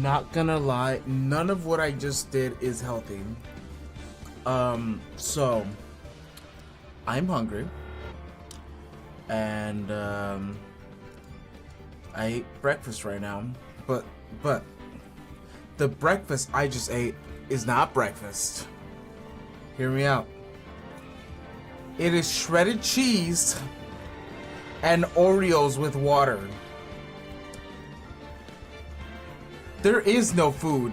Not gonna lie, none of what I just did is healthy. So I'm hungry, and I ate breakfast right now, but the breakfast I just ate is not breakfast. Hear me out. It is shredded cheese and Oreos with water. There is no food.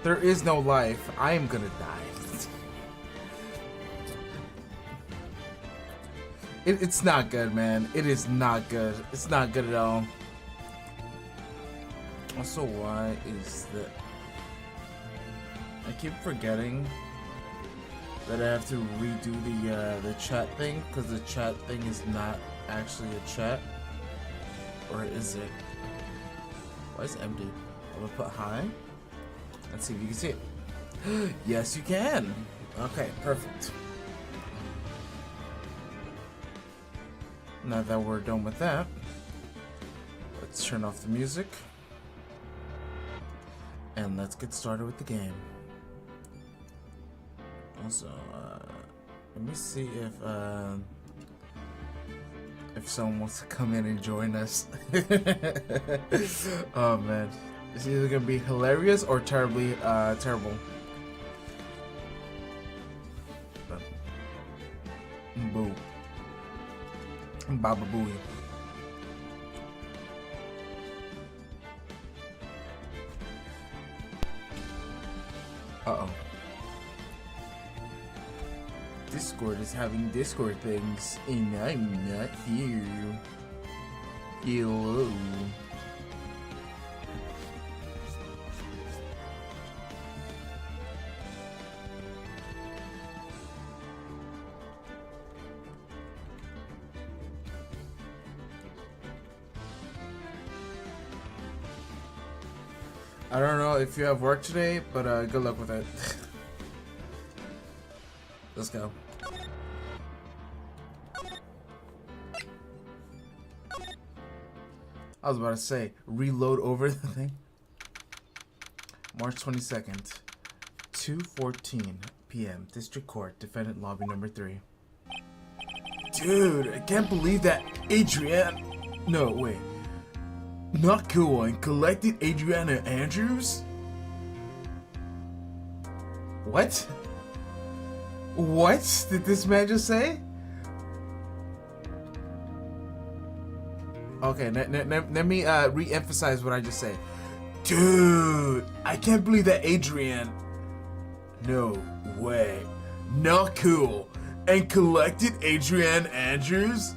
There is no life. I am gonna die. It's not good, man. It is not good. It's not good at all. Also, why is that? I keep forgetting that I have to redo the chat thing, because the chat thing is not actually a chat. Or is it? Why is it empty? I'm gonna put hi. Let's see if you can see it. Yes, you can. Okay, perfect. Now that we're done with that, let's turn off the music. And let's get started with the game. Also, let me see if someone wants to come in and join us. Oh man, it's either gonna be hilarious or terribly terrible. Boo. Baba Booey. Uh-oh. Discord is having Discord things, and I'm not here. Hello. I don't know if you have work today, but good luck with it. Let's go. I was about to say, reload over the thing. March 22nd, 2:14 p.m. District Court, Defendant Lobby number 3. Dude, I can't believe that Adrienne... No, wait. Not cool and collected Adriana Andrews? What? What did this man just say? Okay, let me re-emphasize what I just said. Dude, I can't believe that Adrienne... No way. Not cool and collected Adrienne Andrews?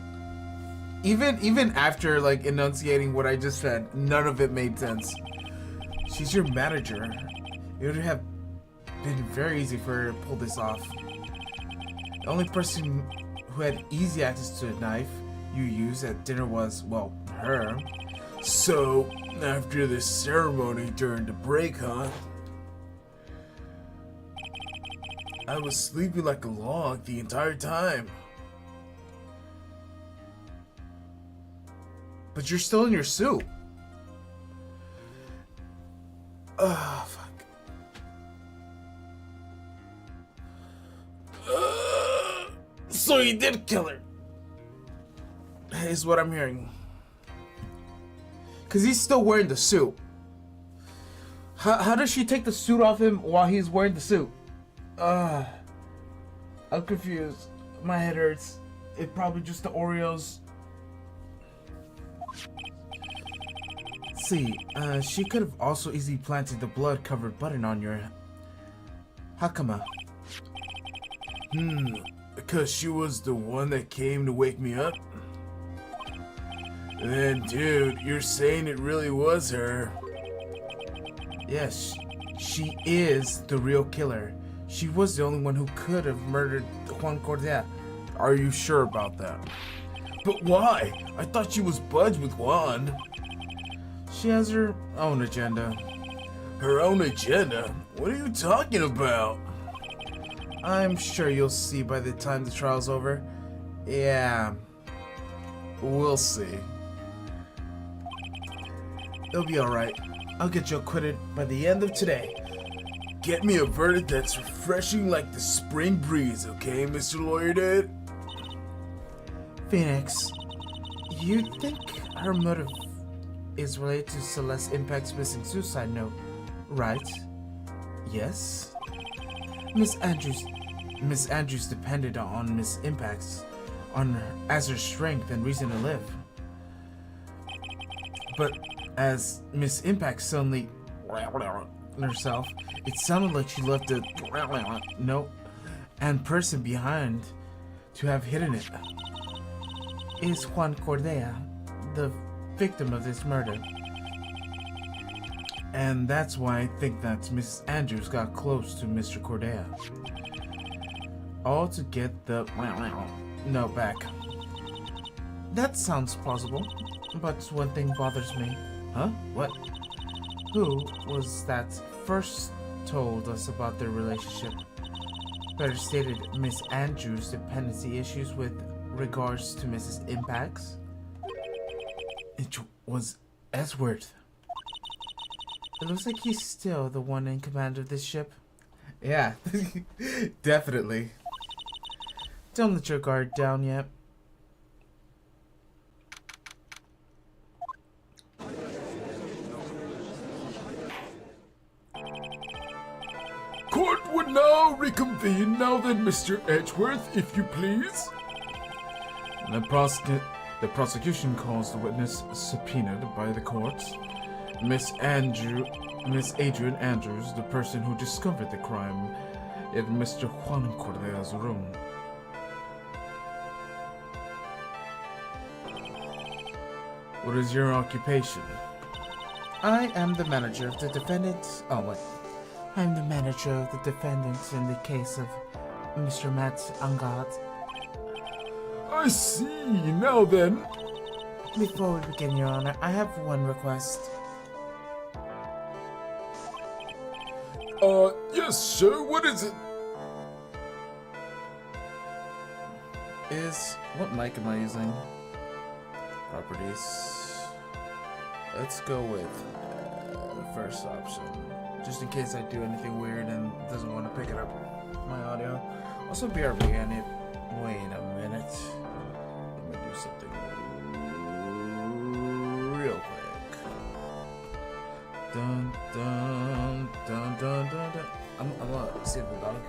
Even after like enunciating what I just said, none of it made sense. She's your manager. It would have been very easy for her to pull this off. The only person who had easy access to a knife you used at dinner was, well, her. So, after the ceremony during the break, huh? I was sleeping like a log the entire time. But you're still in your suit. Oh, fuck. So you did kill her. Is what I'm hearing. Because he's still wearing the suit. How does she take the suit off him while he's wearing the suit? I'm confused. My head hurts. It's probably just the Oreos. See, she could have also easily planted the blood-covered button on your Hakama. Because she was the one that came to wake me up? Then, dude, you're saying it really was her? Yes, she is the real killer. She was the only one who could have murdered Juan Cordia. Are you sure about that? But why? I thought she was buds with Juan. She has her own agenda. Her own agenda? What are you talking about? I'm sure you'll see by the time the trial's over. Yeah. We'll see. It'll be alright. I'll get you acquitted by the end of today. Get me a verdict that's refreshing like the spring breeze, okay, Mr. Lawyer Dad? Phoenix, you think her motive is related to Celeste Impact's missing suicide note, right? Yes? Miss Andrews depended on Miss Impact's as her strength and reason to live. But as Miss Impact suddenly herself, it sounded like she left a note and person behind to have hidden it. Is Juan Correa the victim of this murder? And that's why I think that Miss Andrews got close to Mr. Correa. All to get the note back. That sounds plausible, but one thing bothers me. Huh? What? Who was that first told us about their relationship? Better stated, Miss Andrews' dependency issues with regards to Mrs. Impact's? It was Edgeworth. It looks like he's still the one in command of this ship. Yeah, definitely. Don't let your guard down yet. Court would now reconvene. Now then, Mr. Edgeworth, if you please. The prosecution calls the witness subpoenaed by the courts. Miss Adrian Andrews, the person who discovered the crime in Mr. Juan Correa's room. What is your occupation? I am the manager of the defendant. I'm the manager of the defendant in the case of Mr. Matt Angad. I see. Now then. Before we begin, Your Honor, I have one request. Yes, sir. What is it? What mic am I using? Properties. Let's go with the first option. Just in case I do anything weird and it doesn't want to pick it up my audio. Also, BRB, I need. Wait a minute. Let me do something real quick. Dun dun dun dun dun dun. I'm gonna save the dog.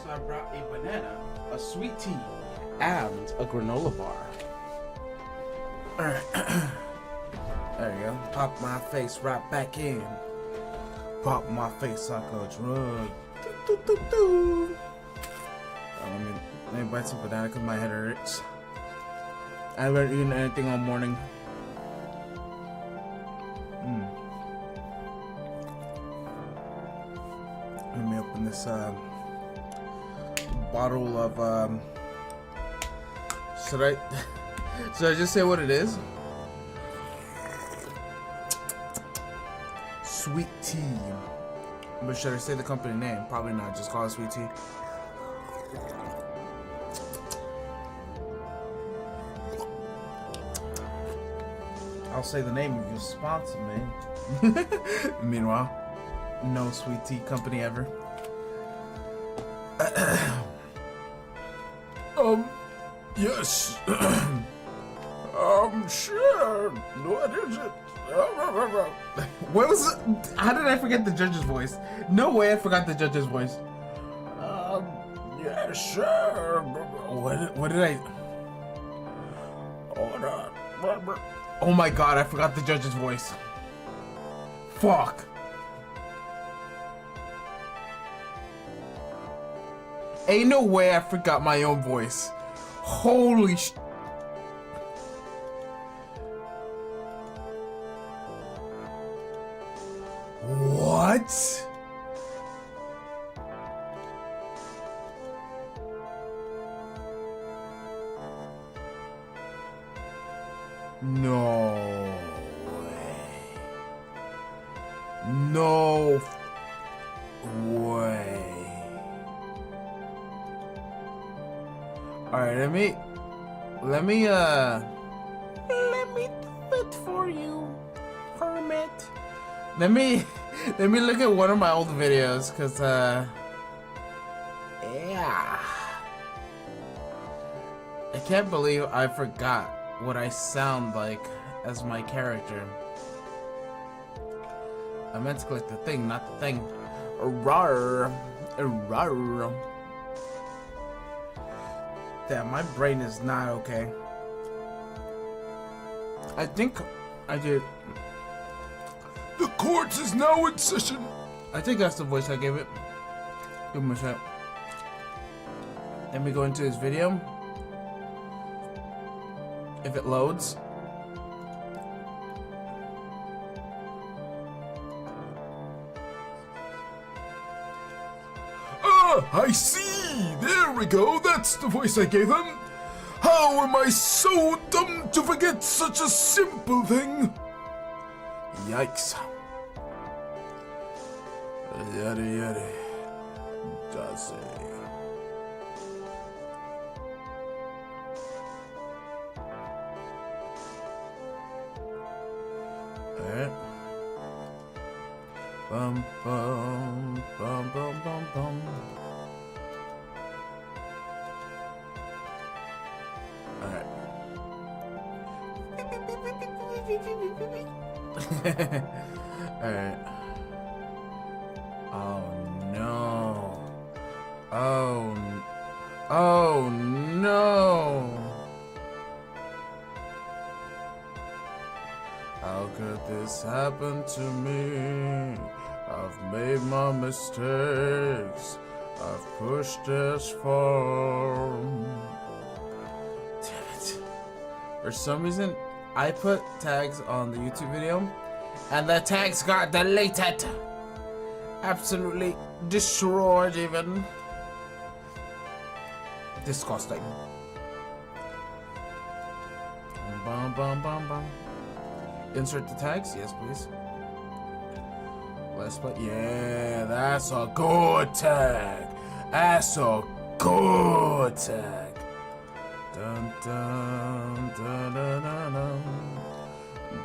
So I brought a banana, a sweet tea, and a granola bar. Alright. There you go. Pop my face right back in. Pop my face like a drug. Let me bite some banana because my head hurts. I haven't eaten anything all morning. Let me open this bottle of should I just say what it is? Sweet tea. But should I say the company name? Probably not, just call it sweet tea. I'll say the name if you sponsor me. Meanwhile, no sweet tea company ever. Yes. Sure. What is it? What was it? How did I forget the judge's voice? No way I forgot the judge's voice. Yeah, sure. What did I? Hold on. Oh my god, I forgot the judge's voice. Fuck. Ain't no way I forgot my own voice. Holy sh... What? No way. No way. Alright, let me do it for you, Hermit. Let me look at one of my old videos, cause yeah. I can't believe I forgot what I sound like as my character. I meant to click the thing, not the thing. Rawr. Rawr. Damn, my brain is not okay. I think I did. The court is now in session. I think that's the voice I gave it. Give him a shot. Let me go into his video. If it loads. Ah, I see. There we go. That's the voice I gave him. How am I so dumb to forget such a simple thing? Yikes. Yada yada. Does it? Alright. Bum bum bum bum bum bum. Alright. Alright. Oh no. Oh no. How could this happen to me? I've made my mistakes. I've pushed this far. Damn it. For some reason, I put tags on the YouTube video, and the tags got deleted. Absolutely destroyed even. Disgusting. Bum bum bum bum. Insert the tags? Yes, please. Let's play. Yeah, that's a good tag. That's a good tag. Dun dun dun dun dun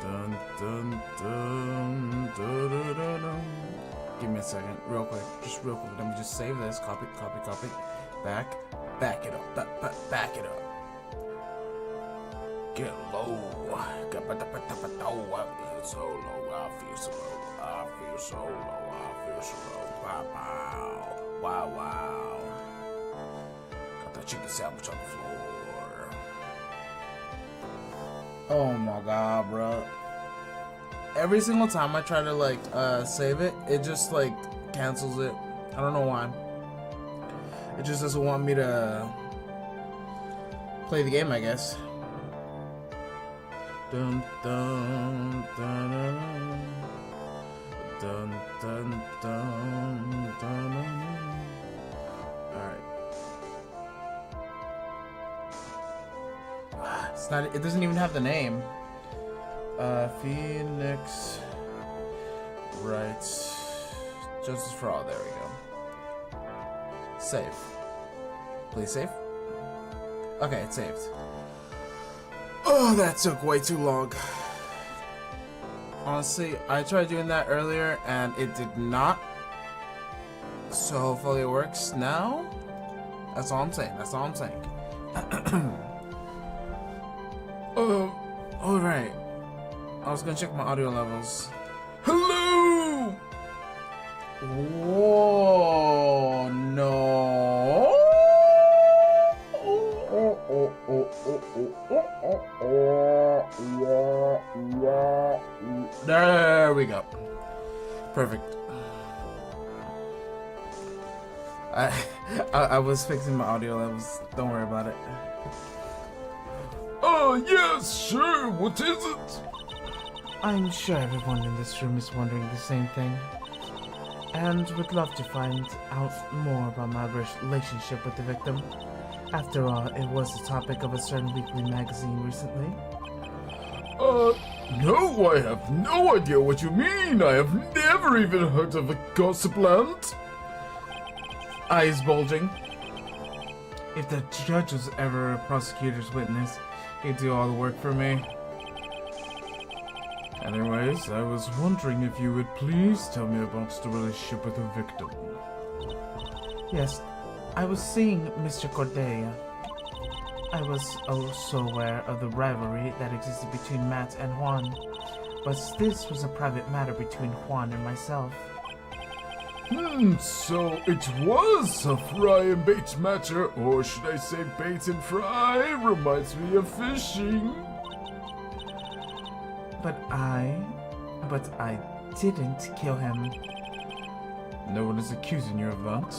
dun dun dun dun dun dun dun. Give me a second, real quick. Just real quick. Let me just save this. Copy, copy, copy. Back it up. Back it up. Get low. So low. I feel so low. I feel so low. I feel so low. Wow. Wow. Wow. Got that chicken sandwich on the floor. Oh my god, bro. Every single time I try to like save it, it just like cancels it. I don't know why. It just doesn't want me to play the game, I guess. Dun dun dun dun dun dun dun. Alright. It's not, it doesn't even have the name. Phoenix Wright. Justice for all. There we go. Save. Please save. Okay, it's saved. Oh, that took way too long. Honestly, I tried doing that earlier and it did not. So hopefully it works now. That's all I'm saying. That's all I'm saying. Alright. I was gonna check my audio levels. Hello! Whoa, no. Perfect. I was fixing my audio. Don't worry about it. Yes, sure. What is it? I'm sure everyone in this room is wondering the same thing, and would love to find out more about my relationship with the victim. After all, it was the topic of a certain weekly magazine recently. No, I have no idea what you mean. I have never even heard of a gossip land. Eyes bulging. If the judge was ever a prosecutor's witness, he'd do all the work for me. Anyways, I was wondering if you would please tell me about the relationship with the victim. Yes, I was seeing Mr. Cordelia. I was also aware of the rivalry that existed between Matt and Juan, but this was a private matter between Juan and myself. So it was a fry and bait matter, or should I say bait and fry? Reminds me of fishing. But I didn't kill him. No one is accusing you of that.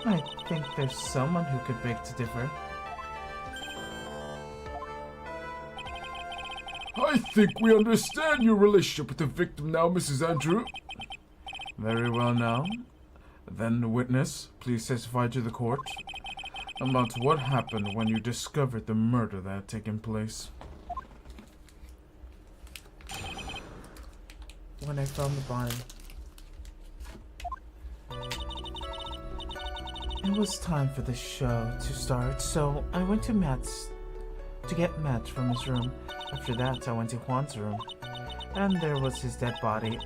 I think there's someone who could beg to differ. I think we understand your relationship with the victim now, Mrs. Andrew. Very well now. Then, witness, please testify to the court about what happened when you discovered the murder that had taken place. When I found the body, it was time for the show to start, so I went to Matt's to get Matt from his room. After that, I went to Juan's room, and there was his dead body.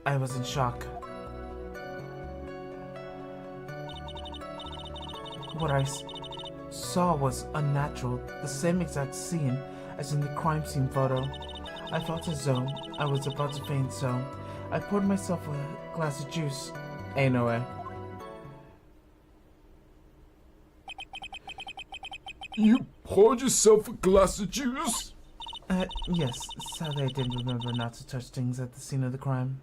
I was in shock. What I saw was unnatural, the same exact scene as in the crime scene photo. I felt as though I was about to faint, so I poured myself a glass of juice. Ain't no way. You poured yourself a glass of juice? Yes. Sadly, I didn't remember not to touch things at the scene of the crime.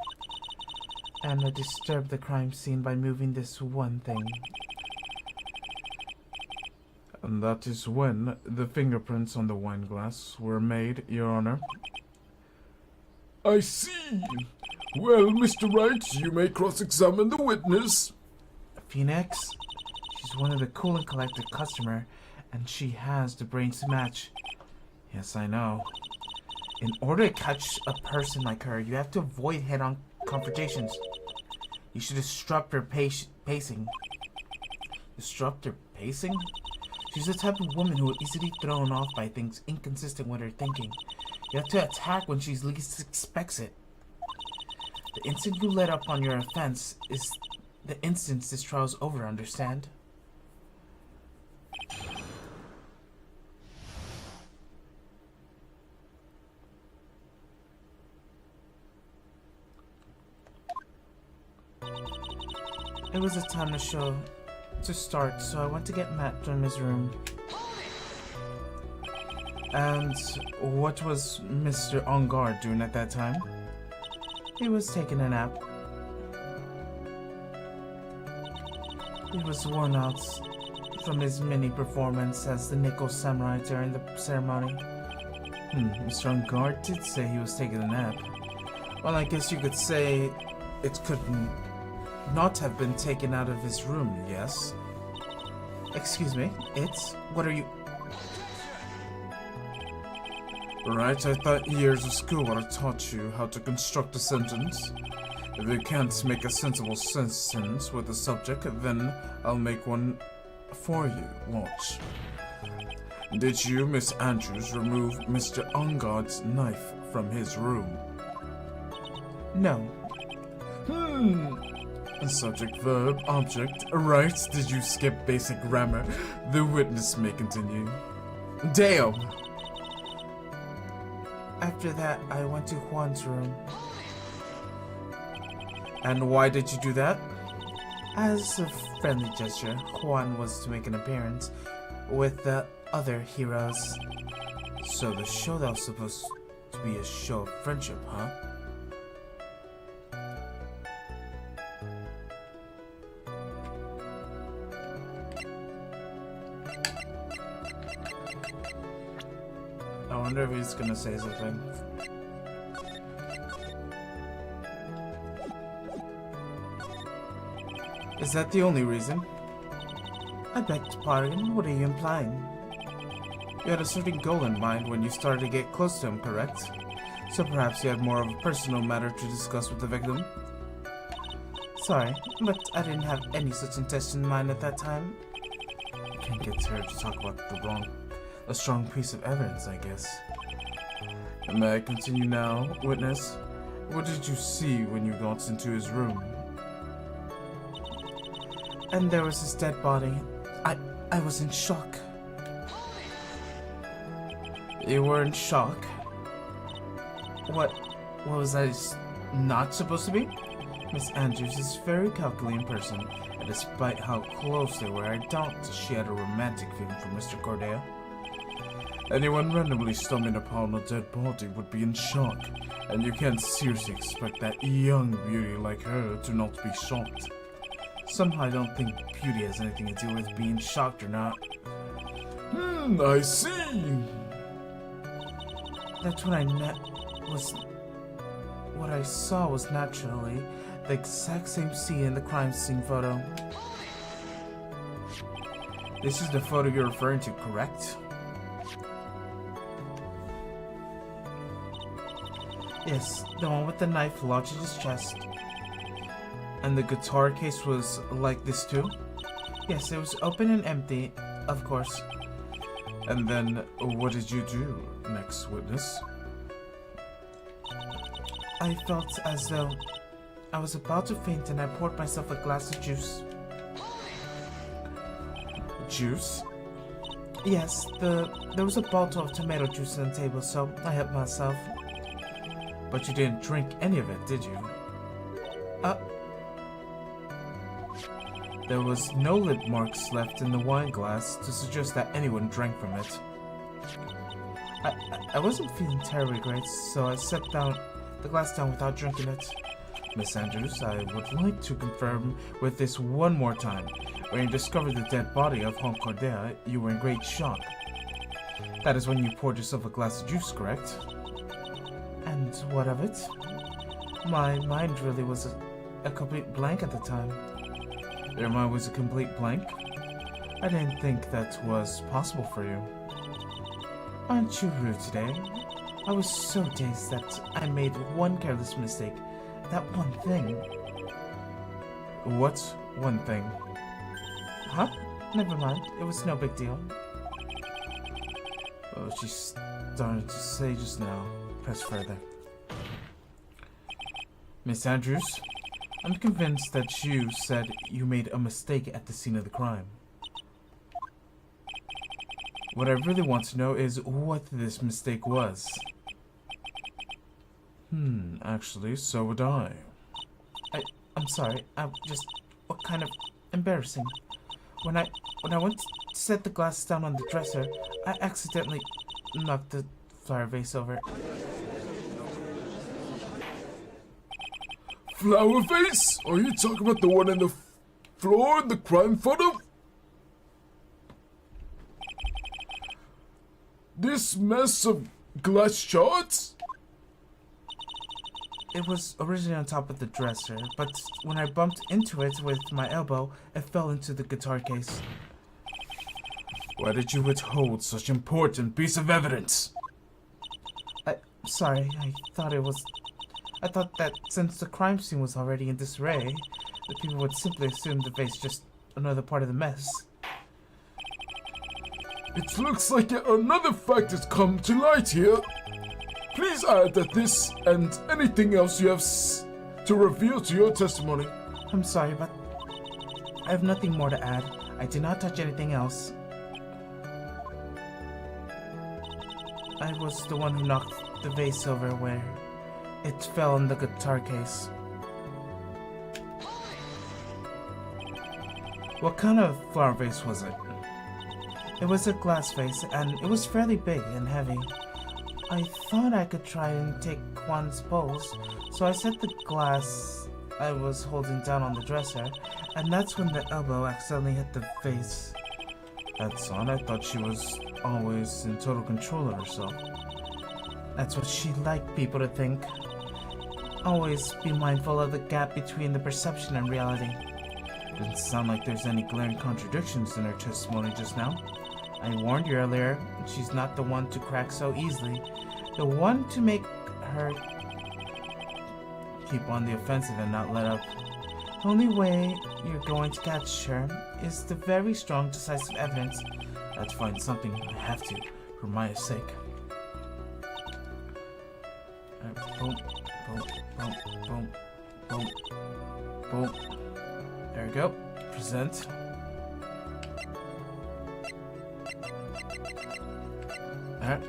And I disturbed the crime scene by moving this one thing. And that is when the fingerprints on the wine glass were made, Your Honor. I see. Well, Mr. Wright, you may cross-examine the witness. Phoenix? She's one of the cool and collected customer, and she has the brains to match. Yes, I know. In order to catch a person like her, you have to avoid head-on confrontations. You should disrupt her pacing. Disrupt her pacing? She's the type of woman who is easily thrown off by things inconsistent with her thinking. You have to attack when she least expects it. The instant you let up on your offense is the instant this trial's over, understand? It was a time to start, so I went to get Matt from his room. And what was Mr. On Guard doing at that time? He was taking a nap. He was worn out from his mini performance as the Nickel Samurai during the ceremony. Mr. On Guard did say he was taking a nap. Well, I guess you could say it could not have been taken out of his room, yes? Excuse me, what are you... Right, I thought years of school would have taught you how to construct a sentence. If you can't make a sensible sentence with the subject, then I'll make one for you. Watch. Did you, Miss Andrews, remove Mr. Onguard's knife from his room? No. Subject, verb, object. Right, did you skip basic grammar? The witness may continue. Dale! After that, I went to Juan's room. And why did you do that? As a friendly gesture, Juan was to make an appearance with the other heroes. So the show that was supposed to be a show of friendship, huh? I wonder if he's gonna say something. Is that the only reason? I beg to pardon, what are you implying? You had a certain goal in mind when you started to get close to him, correct? So perhaps you had more of a personal matter to discuss with the victim? Sorry, but I didn't have any such intention in mind at that time. I can't get her to talk about a strong piece of evidence, I guess. May I continue now, witness? What did you see when you got into his room? And there was his dead body. I was in shock. You were in shock? What was I not supposed to be? Miss Andrews is a very calculating person, and despite how close they were, I doubt she had a romantic feeling for Mr. Cordelia. Anyone randomly stumbling upon a dead body would be in shock, and you can't seriously expect that young beauty like her to not be shocked. Somehow I don't think beauty has anything to do with being shocked or not. I see. That's what I saw was naturally the exact same scene in the crime scene photo. This is the photo you're referring to, correct? Yes, the one with the knife lodged in his chest. And the guitar case was like this too? Yes, it was open and empty, of course. And then, what did you do next, witness? I felt as though I was about to faint and I poured myself a glass of juice. Juice? Yes, there was a bottle of tomato juice on the table, so I helped myself. But you didn't drink any of it, did you? There was no lip marks left in the wine glass to suggest that anyone drank from it. I wasn't feeling terribly great, so I set the glass down without drinking it. Miss Andrews, I would like to confirm with this one more time. When you discovered the dead body of Hon Cordelia, you were in great shock. That is when you poured yourself a glass of juice, correct? And what of it? My mind really was a complete blank at the time. Your mind was a complete blank? I didn't think that was possible for you. Aren't you rude today? I was so dazed that I made one careless mistake. That one thing. What one thing? Huh? Never mind. It was no big deal. Oh, she started to say just now. Press further. Miss Andrews, I'm convinced that you said you made a mistake at the scene of the crime. What I really want to know is what this mistake was. Actually, so would I. I'm sorry. What kind of embarrassing. When I went to set the glass down on the dresser, I accidentally knocked the flower vase over. Flower vase? Are you talking about the one on the floor in the crime photo? This mess of glass shards? It was originally on top of the dresser, but when I bumped into it with my elbow, it fell into the guitar case. Why did you withhold such important piece of evidence? Sorry, I thought that since the crime scene was already in disarray, the people would simply assume the vase just another part of the mess. It looks like yet another fact has come to light here. Please add that this and anything else you have to reveal to your testimony. I'm sorry, but I have nothing more to add. I did not touch anything else. I was the one who knocked the vase over where it fell in the guitar case. What kind of flower vase was it? It was a glass vase, and it was fairly big and heavy. I thought I could try and take one's pose, so I set the glass I was holding down on the dresser, and that's when the elbow accidentally hit the vase. That's odd. I thought she was always in total control of herself. That's what she'd like people to think. Always be mindful of the gap between the perception and reality. Doesn't sound like there's any glaring contradictions in her testimony just now. I warned you earlier, she's not the one to crack so easily. The one to make her keep on the offensive and not let up. The only way you're going to catch her is the very strong, decisive evidence. I have to find something. I have to, for Maya's sake. Boom, boom, boom, boom, boom, boom. There we go. Present. Alright.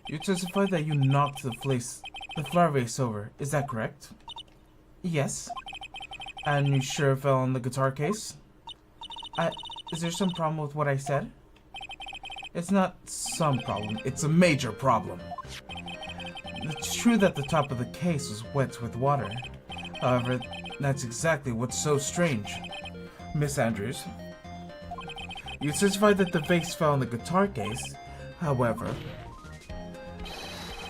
You testified that you knocked the flower vase over. Is that correct? Yes. And you sure fell on the guitar case? Is there some problem with what I said? It's not some problem, it's a major problem. It's true that the top of the case was wet with water. However, that's exactly what's so strange. Miss Andrews, you testified that the vase fell on the guitar case. However,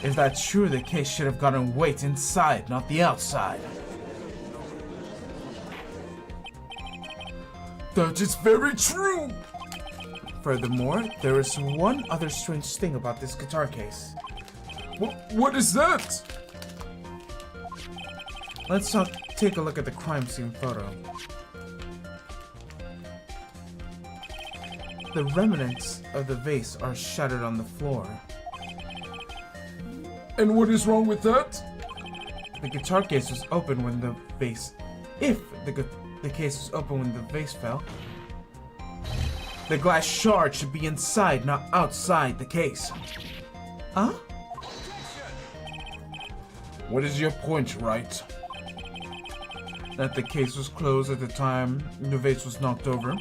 if that's true, the case should have gotten weight inside, not the outside. That is very true! Furthermore, there is one other strange thing about this guitar case. What is that? Let's take a look at the crime scene photo. The remnants of the vase are shattered on the floor. And what is wrong with that? The guitar case was open when the vase... If the case was open when the vase fell, the glass shard should be inside, not outside the case. Huh? What is your point, Wright? That the case was closed at the time the vase was knocked over.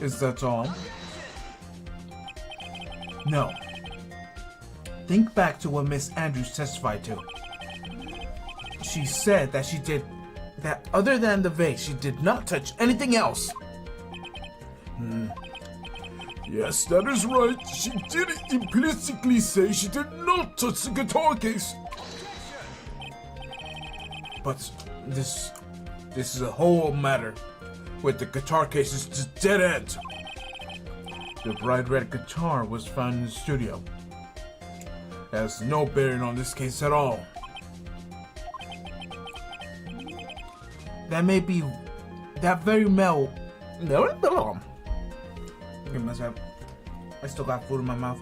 Is that all? No. Think back to what Miss Andrews testified to. She said that other than the vase, she did not touch anything else. Yes, that is right. She did implicitly say she did not touch the guitar case. But this is a whole matter. With the guitar case, it's a dead end. The bright red guitar was found in the studio. It has no bearing on this case at all. That may be... That very well... No. Give me a sec. I still got food in my mouth.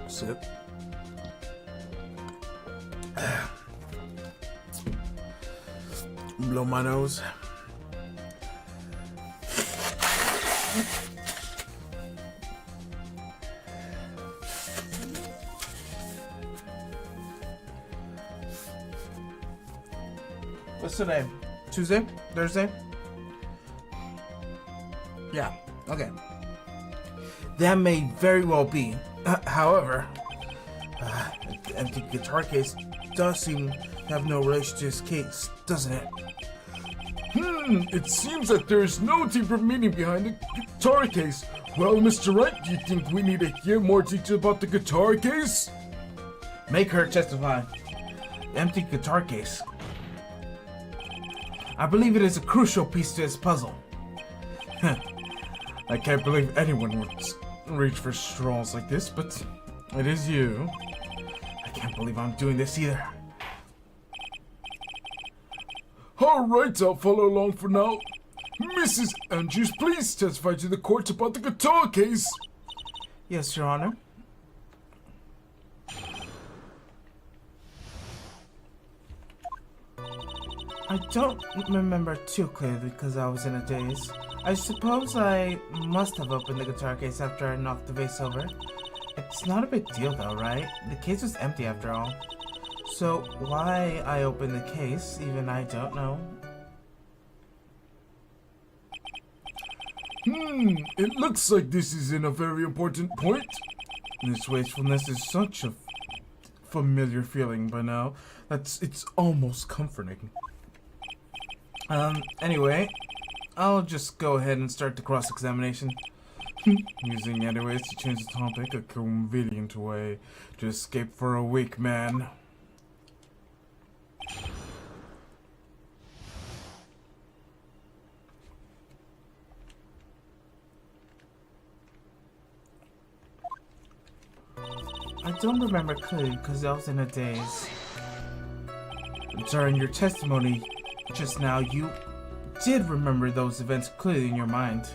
Sip. Blow my nose. What's today? Tuesday? Thursday? Yeah, okay. That may very well be. However, the empty guitar case does seem to have no relation to his case, doesn't it? It seems that there is no deeper meaning behind the guitar case. Well, Mr. Wright, do you think we need to hear more detail about the guitar case? Make her testify. The empty guitar case. I believe it is a crucial piece to his puzzle. I can't believe anyone would reach for straws like this, but it is you. I can't believe I'm doing this either. Alright, I'll follow along for now. Mrs. Andrews, please testify to the court about the guitar case. Yes, Your Honor. I don't remember too clearly because I was in a daze. I suppose I must have opened the guitar case after I knocked the vase over. It's not a big deal though, right? The case was empty after all. So why I opened the case, even I don't know. It looks like this is in a very important point. This wastefulness is such a familiar feeling by now. It's almost comforting. Anyway, I'll just go ahead and start the cross-examination. Using anyways to change the topic, a convenient way to escape for a week, man. I don't remember clearly because I was in a daze. During your testimony just now, you did remember those events clearly in your mind.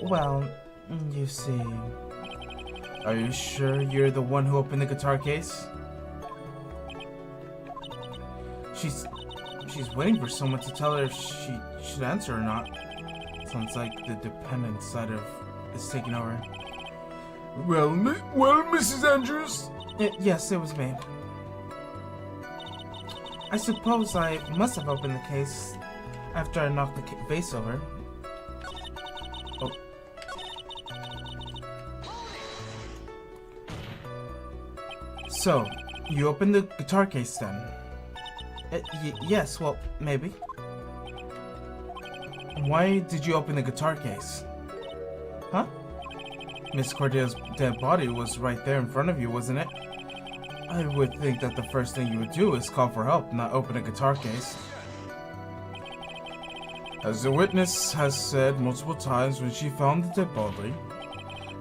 Well, you see... Are you sure you're the one who opened the guitar case? She's waiting for someone to tell her if she should answer or not. Sounds like the dependent side of is taking over. Well, Mrs. Andrews? Yes, it was me. I suppose I must have opened the case after I knocked the vase over. Oh. So, you opened the guitar case then? Yes, well, maybe. Why did you open the guitar case? Huh? Miss Cordelia's dead body was right there in front of you, wasn't it? I would think that the first thing you would do is call for help, not open a guitar case. As the witness has said multiple times, when she found the dead body,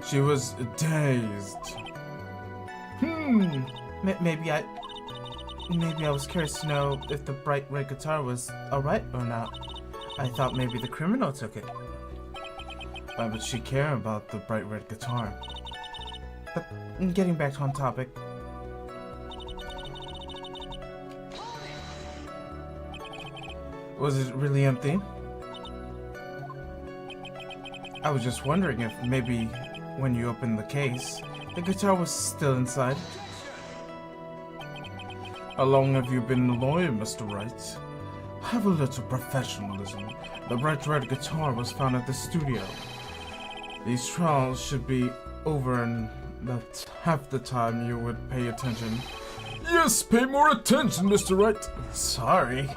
she was dazed. Maybe I was curious to know if the bright red guitar was alright or not. I thought maybe the criminal took it. Why would she care about the bright red guitar? But getting back on topic. Was it really empty? I was just wondering if maybe when you opened the case, the guitar was still inside. How long have you been a lawyer, Mr. Wright? Have a little professionalism. The bright red guitar was found at the studio. These trials should be over in that half the time you would pay attention. Yes, pay more attention, Mr. Wright. Sorry.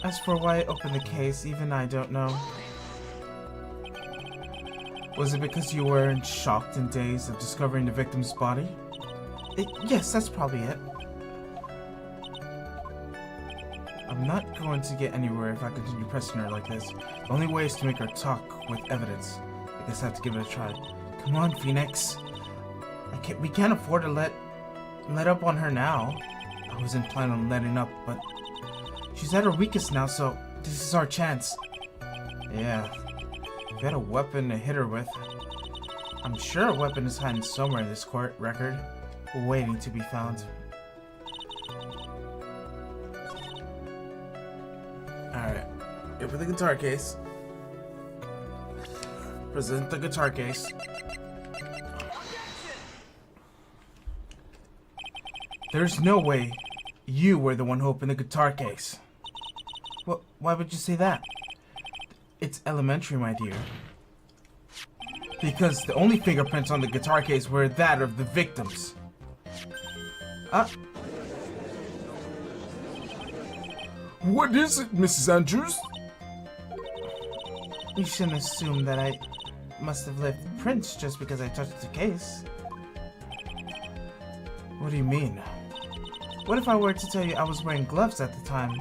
As for why I opened the case, even I don't know. Was it because you were in shock and dazed of discovering the victim's body? Yes, that's probably it. I'm not going to get anywhere if I continue pressing her like this. The only way is to make her talk with evidence. I guess I have to give it a try. Come on, Phoenix. We can't afford to let up on her now. I wasn't planning on letting up, but she's at her weakest now, so this is our chance. Yeah. If you had a weapon to hit her with, I'm sure a weapon is hiding somewhere in this court record, waiting to be found. Alright, open the guitar case. Present the guitar case. There's no way you were the one who opened the guitar case. Why would you say that? It's elementary, my dear. Because the only fingerprints on the guitar case were that of the victims. What is it, Mrs. Andrews? You shouldn't assume that I must have left prints just because I touched the case. What do you mean? What if I were to tell you I was wearing gloves at the time?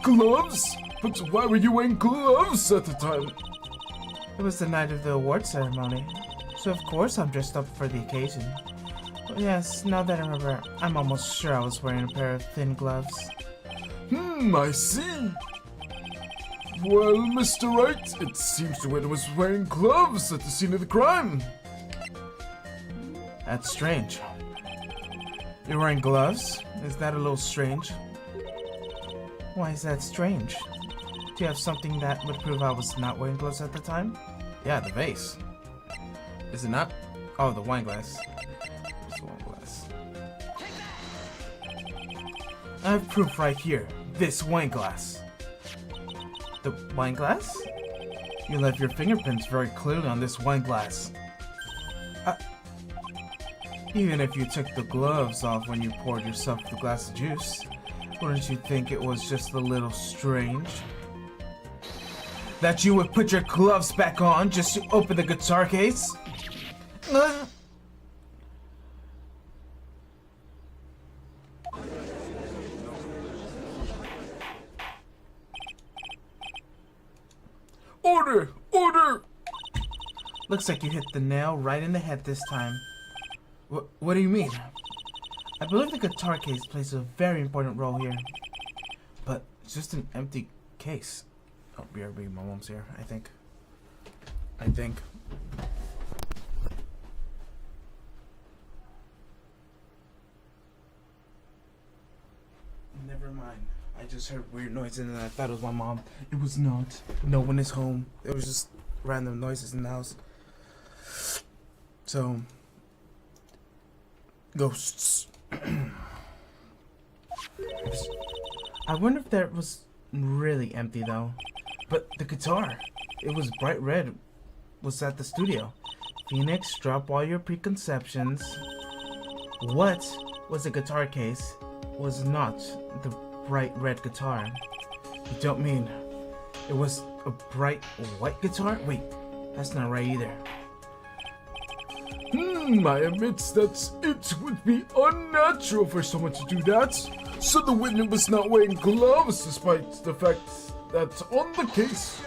Gloves? But why were you wearing gloves at the time? It was the night of the award ceremony, so of course I'm dressed up for the occasion. But yes, now that I remember, I'm almost sure I was wearing a pair of thin gloves. I see. Well, Mr. Wright, it seems the witness was wearing gloves at the scene of the crime. That's strange. You're wearing gloves? Is that a little strange? Why is that strange? Do you have something that would prove I was not wearing gloves at the time? Yeah, the vase. Is it not? Oh, the wine glass. It's the wine glass. I have proof right here. This wine glass. The wine glass? You left your fingerprints very clearly on this wine glass. Even if you took the gloves off when you poured yourself the glass of juice, wouldn't you think it was just a little strange? That you would put your gloves back on just to open the guitar case? Order! Order! Looks like you hit the nail right in the head this time. What do you mean? I believe the guitar case plays a very important role here. But it's just an empty case. Oh, BRB, my mom's here, I think. Never mind. I just heard weird noises and I thought it was my mom. It was not. No one is home. It was just random noises in the house. So, ghosts. I wonder if that was really empty though. But the guitar, it was bright red, was at the studio. Phoenix, drop all your preconceptions. What was a guitar case was not the bright red guitar. You don't mean it was a bright white guitar? Wait, that's not right either. I admit that it would be unnatural for someone to do that. So the witness was not wearing gloves despite the fact that on the case.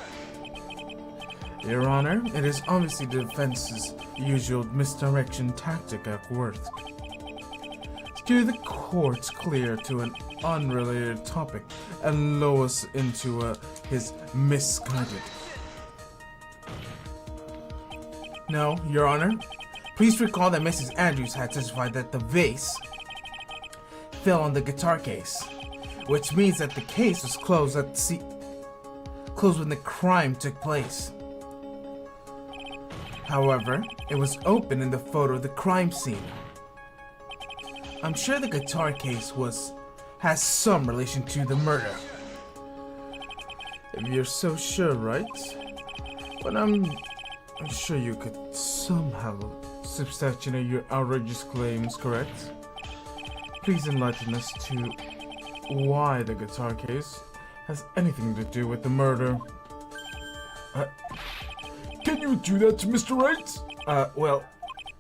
Your Honor, it is obviously the defense's usual misdirection tactic at work. Steer the court clear to an unrelated topic and lull us into his misguided. No, Your Honor. Please recall that Mrs. Andrews had testified that the vase fell on the guitar case, which means that the case was closed closed when the crime took place. However, it was open in the photo of the crime scene. I'm sure the guitar case has some relation to the murder. If you're so sure, right? But I'm sure you could somehow substantiate your outrageous claims, correct? Please enlighten us to why the guitar case has anything to do with the murder. Can you do that to Mr. Wright? Well,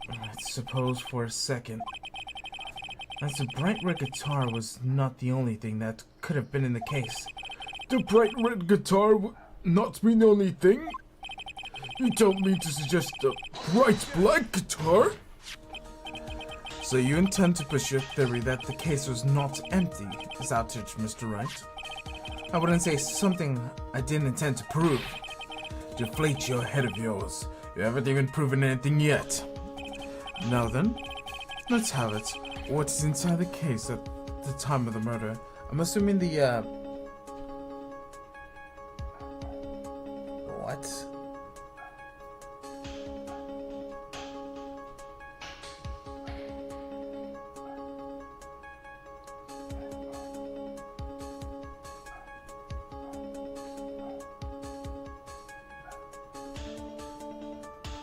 I suppose for a second. As the bright red guitar was not the only thing that could have been in the case. The bright red guitar would not be the only thing? You don't mean to suggest the bright black guitar? So you intend to push your theory that the case was not empty, is outrage, Mr. Wright? I wouldn't say something I didn't intend to prove. Deflate your head of yours. You haven't even proven anything yet. Now then, let's have it. What is inside the case at the time of the murder? I'm assuming the, What?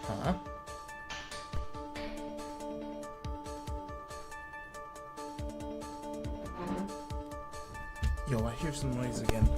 Huh? Yo, I hear some noise again.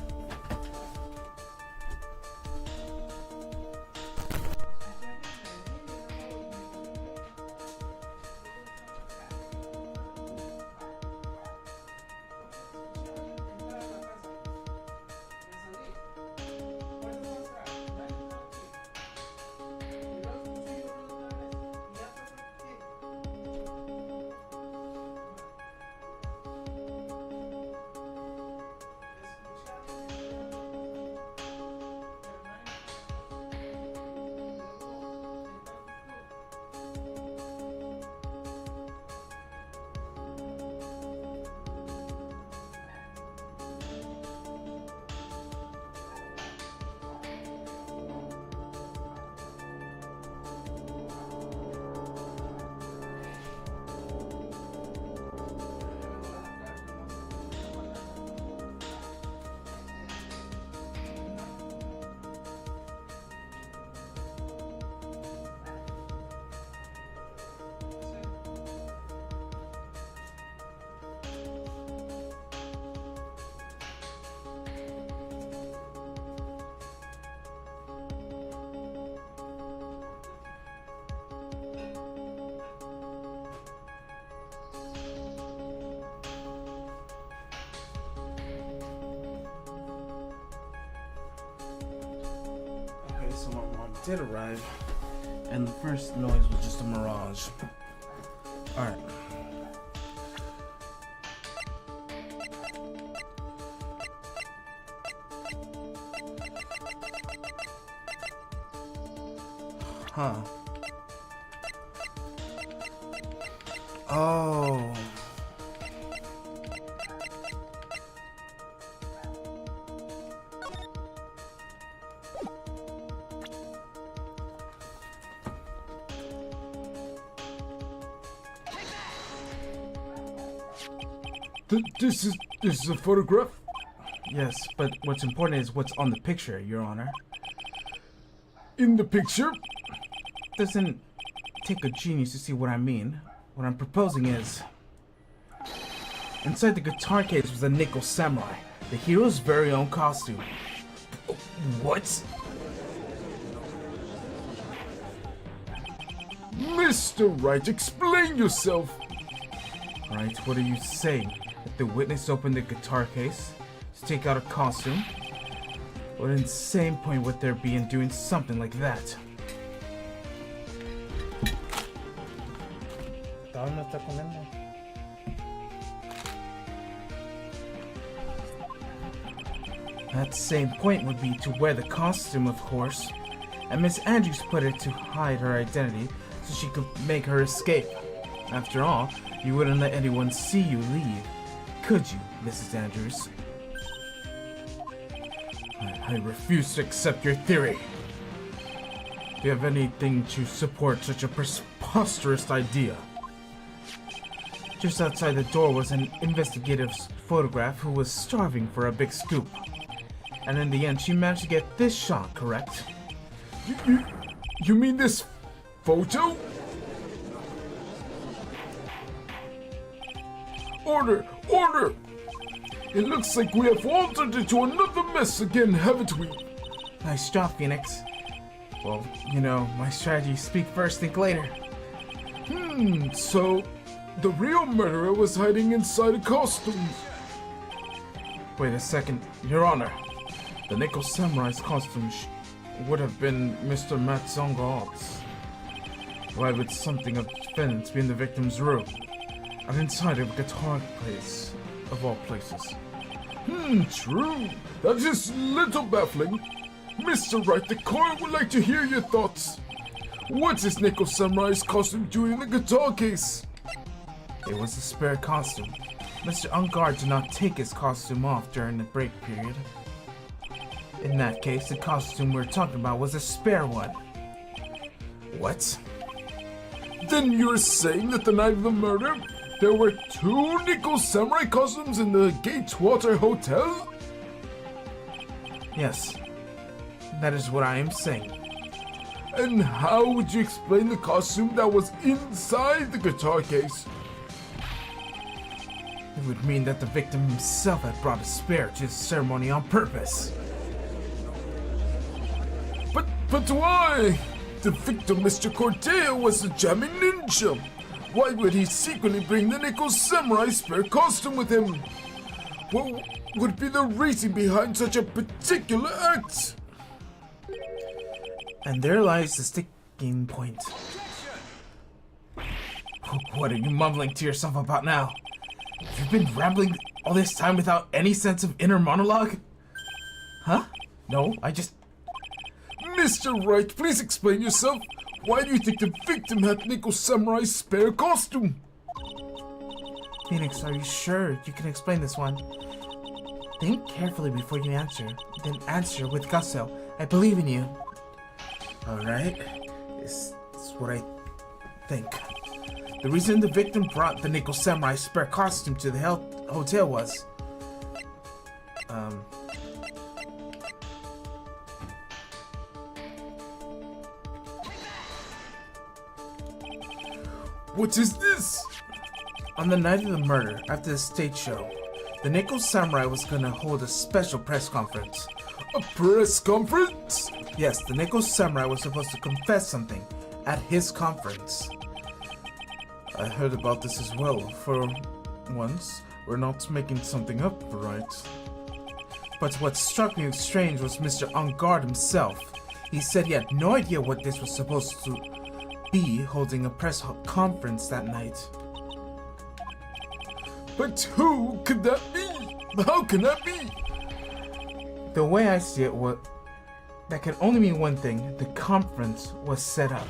did arrive, and the first noise was just a mirage. Alright. Huh. Oh. This is a photograph? Yes, but what's important is what's on the picture, Your Honor. In the picture? Doesn't take a genius to see what I mean. What I'm proposing is... inside the guitar case was a nickel samurai, the hero's very own costume. What? Mr. Wright, explain yourself! Right, what are you saying? That the witness opened the guitar case to take out a costume? What an insane point would there be in doing something like that? That same point would be to wear the costume, of course, and Miss Andrews put it to hide her identity so she could make her escape. After all, you wouldn't let anyone see you leave, could you, Mrs. Andrews? I refuse to accept your theory. Do you have anything to support such a preposterous idea? Just outside the door was an investigative photograph who was starving for a big scoop. And in the end, she managed to get this shot correct. You mean this photo? Order! Order! It looks like we have altered into another mess again, haven't we? Nice job, Phoenix. Well, you know, my strategy is speak first, think later. So the real murderer was hiding inside a costume. Wait a second, Your Honor. The Nickel Samurai's costume would have been Mr. Matsonga's. Why would something of defense be in the victim's room? And inside of a guitar case, of all places. True. That is a little baffling. Mr. Wright, the court would like to hear your thoughts. What is Nickel Samurai's costume doing in the guitar case? It was a spare costume. Mr. Ungard did not take his costume off during the break period. In that case, the costume we're talking about was a spare one. What? Then you're saying that the night of the murder, there were 2 Nickel Samurai costumes in the Gatewater Hotel? Yes, that is what I am saying. And how would you explain the costume that was inside the guitar case? It would mean that the victim himself had brought a spare to his ceremony on purpose. But why? The victim, Mr. Corteo, was a jamming ninja. Why would he secretly bring the Nickel Samurai spare costume with him? What would be the reason behind such a particular act? And there lies the sticking point. What are you mumbling to yourself about now? You've been rambling all this time without any sense of inner monologue? Huh? No, I just... Mr. Wright, please explain yourself. Why do you think the victim had Nickel Samurai's spare costume? Phoenix, are you sure you can explain this one? Think carefully before you answer, then answer with gusto. I believe in you. Alright, this is what I think. The reason the victim brought the Nickel Samurai spare costume to the hotel was... What is this? On the night of the murder, after the stage show, the Nickel Samurai was gonna hold a special press conference. A press conference? Yes, the Nickel Samurai was supposed to confess something at his conference. I heard about this as well. For once, we're not making something up, right? But what struck me as strange was Mr. Ungard himself. He said he had no idea what this was supposed to be, holding a press conference that night. But who could that be? How can that be? The way I see it, that can only mean one thing. The conference was set up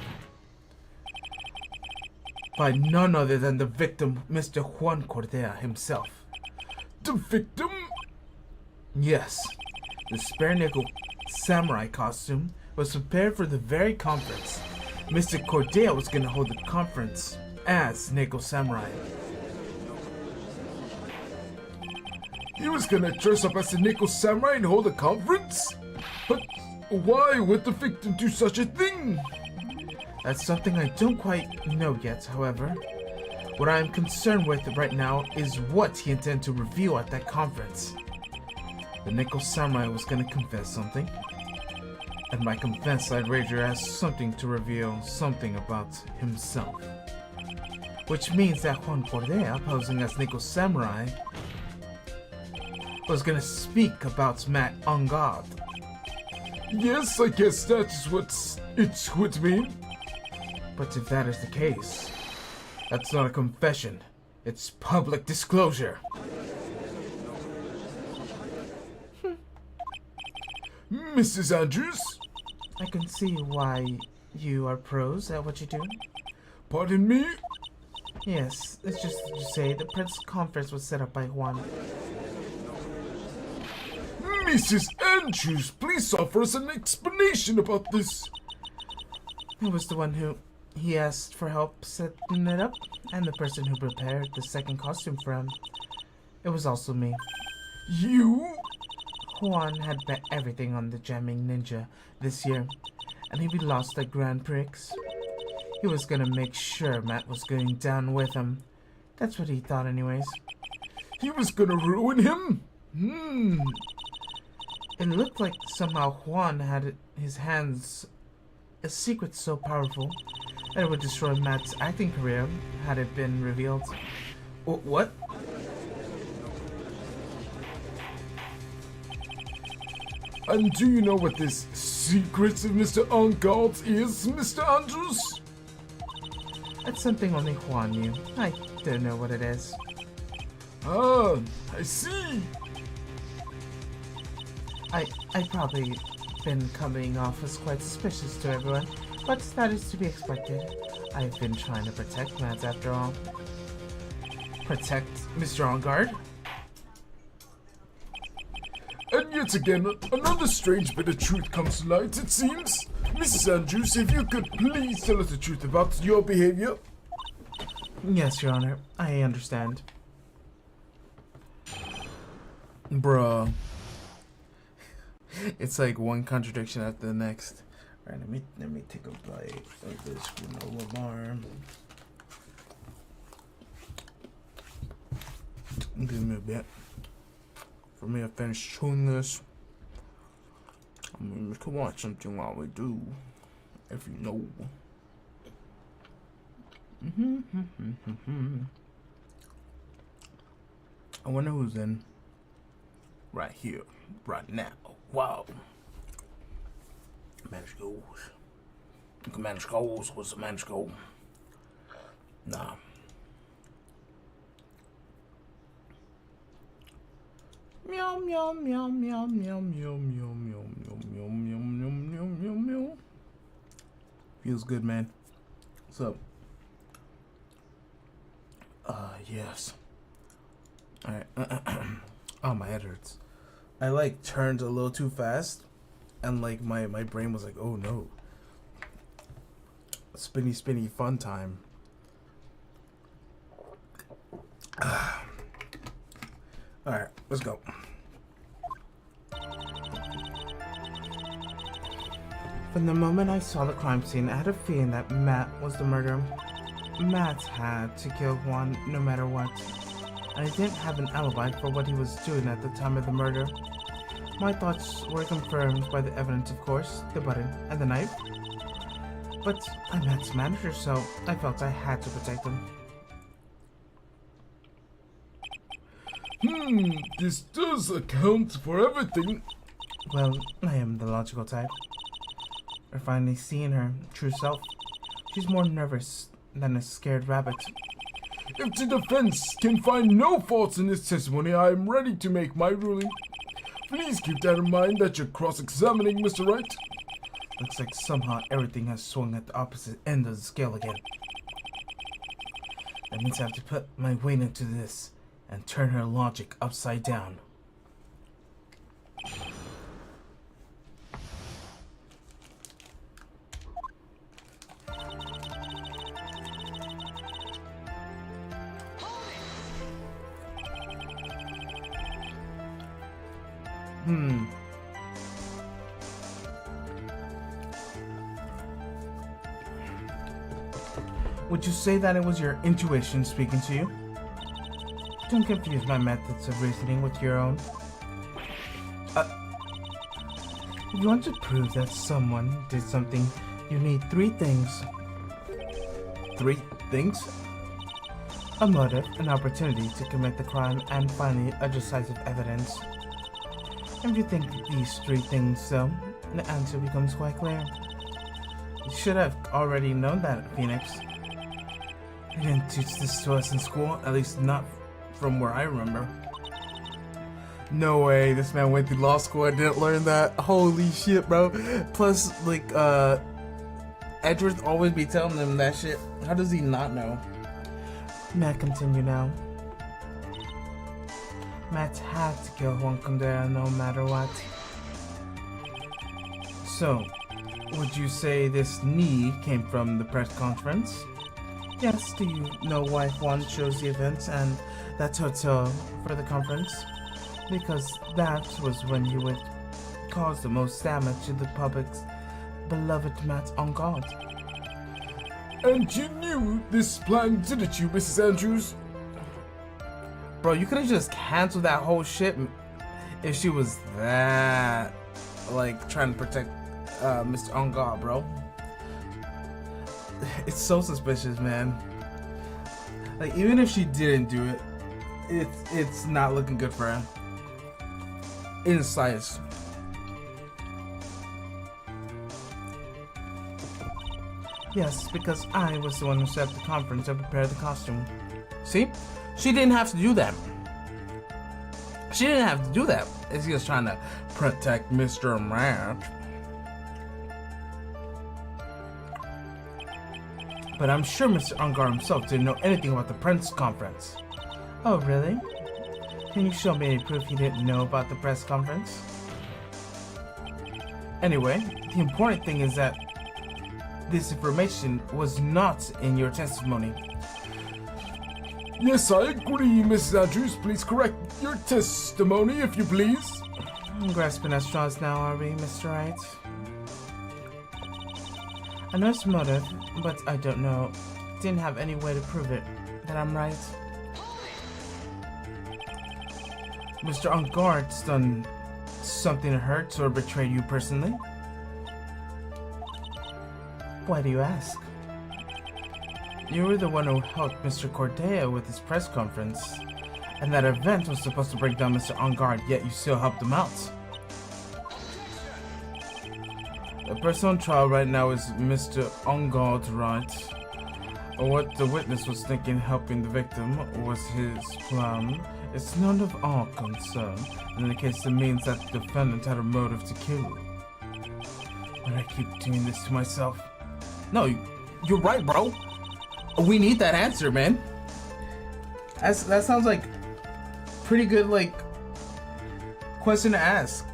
by none other than the victim, Mr. Juan Correa himself. The victim? Yes, the spare nickel samurai costume was prepared for the very conference. Mr. Correa was going to hold the conference as Nickel Samurai. He was gonna dress up as a Nickel Samurai and hold a conference? But why would the victim do such a thing? That's something I don't quite know yet, however. What I am concerned with right now is what he intended to reveal at that conference. The Nickel Samurai was going to confess something. And by confess, I'd wager has something to reveal something about himself. Which means that Juan Correa, posing as Nickel Samurai, was going to speak about Matt on God. Yes, I guess that's what it would mean. But if that is the case, that's not a confession. It's public disclosure. Mrs. Andrews? I can see why you are pros at what you do. Pardon me? Yes, it's just to say the press conference was set up by Juan. Mrs. Andrews, please offer us an explanation about this. I was the one who he asked for help setting it up, and the person who prepared the second costume for him. It was also me. You? Juan had bet everything on the jamming ninja this year, and if he lost the Grand Prix, he was gonna make sure Matt was going down with him. That's what he thought anyways. He was gonna ruin him? It looked like somehow Juan had his hands a secret so powerful that it would destroy Matt's acting career had it been revealed. What? And do you know what this secret of Mr. Ungard is, Mr. Andrews? That's something only Juan knew. I don't know what it is. Ah, I see. I probably been coming off as quite suspicious to everyone, but that is to be expected. I've been trying to protect Matt after all. Protect Mr. On Guard? And yet again, another strange bit of truth comes to light, it seems. Mrs. Andrews, if you could please tell us the truth about your behavior. Yes, Your Honor. I understand. Bruh. It's like one contradiction after the next. Alright, let me take a bite of this granola bar. Give me a bit. For me to finish chewing this. I mean, we could watch something while we do. If you know. I wonder who's in. Right here. Right now. Wow. Manage goals. You can manage goals. What's the manage goal? Nah. Meow meow meow meow meow meow meow meow meow meow meow meow meow meow meow. Feels good, man. What's up? Yes. Alright. Oh, my head hurts. I like turned a little too fast, and like my brain was like, oh no. Spinny spinny fun time. Alright, let's go. From the moment I saw the crime scene, I had a feeling that Matt was the murderer. Matt had to kill Juan no matter what. And I didn't have an alibi for what he was doing at the time of the murder. My thoughts were confirmed by the evidence, of course, the button and the knife. But I'm Matt's manager, so I felt I had to protect him. This does account for everything. Well, I am the logical type. We're finally seeing her true self. She's more nervous than a scared rabbit. If the defense can find no faults in this testimony, I am ready to make my ruling. Please keep that in mind that you're cross-examining Mr. Wright. Looks like somehow everything has swung at the opposite end of the scale again. That means I have to put my weight into this and turn her logic upside down. Would you say that it was your intuition speaking to you? Don't confuse my methods of reasoning with your own. If you want to prove that someone did something, you need 3 things. 3 things? A motive, an opportunity to commit the crime, and finally, a decisive evidence. If you think these 3 things, though, the answer becomes quite clear. You should have already known that, Phoenix. They didn't teach this to us in school, at least not from where I remember. No way, this man went to law school and didn't learn that. Holy shit, bro. Plus, like, Edgeworth always be telling them that shit. How does he not know? May I continue now? Matt had to kill Juan Condera no matter what. So, would you say this knee came from the press conference? Yes, do you know why Juan chose the events and that hotel for the conference? Because that was when you would cause the most damage to the public's beloved Matt on God. And you knew this plan, didn't you, Mrs. Andrews? Bro, you could have just canceled that whole shit if she was that, like, trying to protect Mr. On God, bro. It's so suspicious, man. Like, even if she didn't do it, it's not looking good for her. In the slightest. Yes, because I was the one who set up the conference and prepared the costume. See? She didn't have to do that. She didn't have to do that. It's just trying to protect Mr. Matt. But I'm sure Mr. Ungar himself didn't know anything about the press conference. Oh, really? Can you show me any proof he didn't know about the press conference? Anyway, the important thing is that this information was not in your testimony. Yes, I agree, Mrs. Andrews. Please correct your testimony, if you please. Grasping at straws now, are we, Mr. Wright? I know it's motive, but I don't know. Didn't have any way to prove it. That I'm right. Mr. Unguard's done something that hurts or betrayed you personally? Why do you ask? You were the one who helped Mr. Cortea with his press conference, and that event was supposed to break down Mr. Unguard, yet you still helped him out. The person on trial right now is Mr. Unguard, right? What the witness was thinking helping the victim was his plan. It's none of our concern. In the case, it means that the defendant had a motive to kill. But I keep doing this to myself. No, you're right, bro. We need that answer, man. That sounds like pretty good, like, question to ask.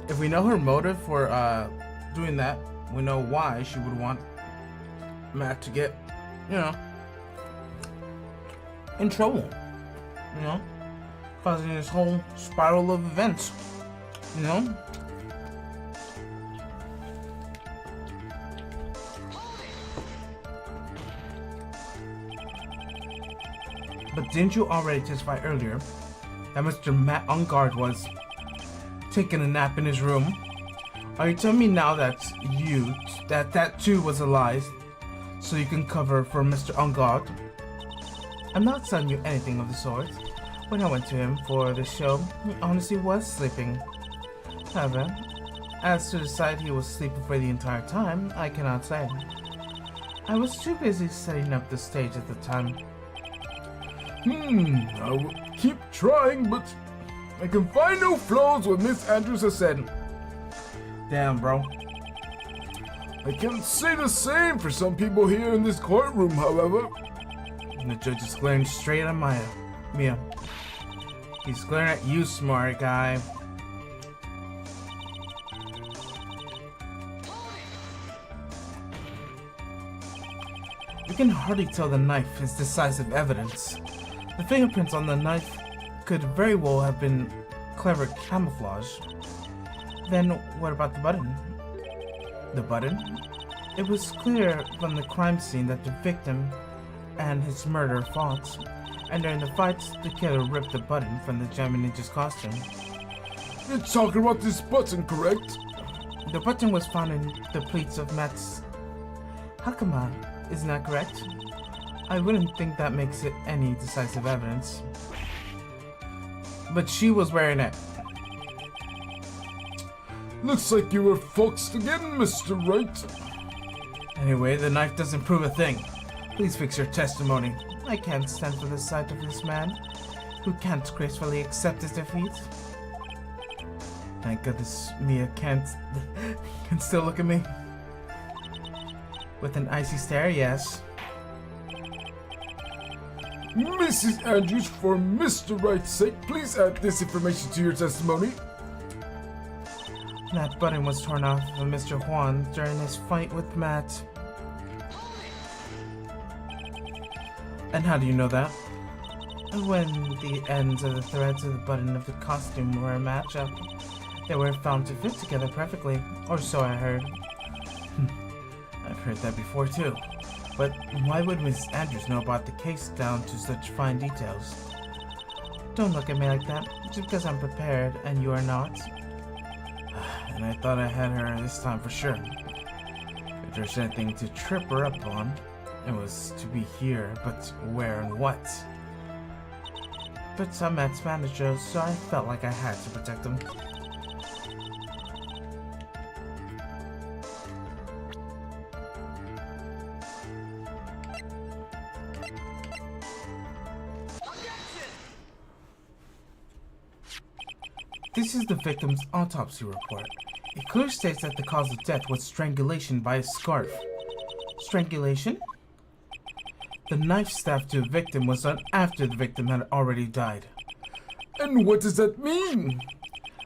If we know her motive for doing that, we know why she would want Matt to get, you know, in trouble. You know, causing this whole spiral of events. You know. But didn't you already testify earlier that Mr. Matt Unguard was taking a nap in his room? Are you telling me now that that too was a lie, so you can cover for Mr. Unguard? I'm not telling you anything of the sort. When I went to him for the show, he honestly was sleeping. However, As to decide he was sleeping for the entire time, I cannot say. I was too busy setting up the stage at the time. I will keep trying, but I can find no flaws with Miss Andrews has said. Damn, bro. I can't say the same for some people here in this courtroom, however. And the judge is glaring straight at Mia. He's glaring at you, smart guy. You can hardly tell the knife is decisive evidence. The fingerprints on the knife could very well have been clever camouflage. Then what about the button? The button? It was clear from the crime scene that the victim and his murderer fought, and during the fights, the killer ripped the button from the Jammy Ninja's costume. You're talking about this button, correct? The button was found in the pleats of Matt's Hakama, isn't that correct? I wouldn't think that makes it any decisive evidence. But she was wearing it. Looks like you were foxed again, Mr. Wright. Anyway, the knife doesn't prove a thing. Please fix your testimony. I can't stand for the sight of this man who can't gracefully accept his defeat. Thank goodness Mia can still look at me. With an icy stare, yes. Mrs. Andrews, for Mr. Wright's sake, please add this information to your testimony. That button was torn off of Mr. Juan during his fight with Matt. And how do you know that? When the ends of the threads of the button of the costume were a matchup, they were found to fit together perfectly, or so I heard. I've heard that before too. But why would Miss Andrews know about the case down to such fine details? Don't look at me like that, just because I'm prepared and you are not. And I thought I had her this time for sure. If there's anything to trip her up on, it was to be here, but where and what? But I'm Matt's manager, so I felt like I had to protect him. This is the victim's autopsy report. It clearly states that the cause of death was strangulation by a scarf. Strangulation? The knife stab to the victim was done after the victim had already died. And what does that mean?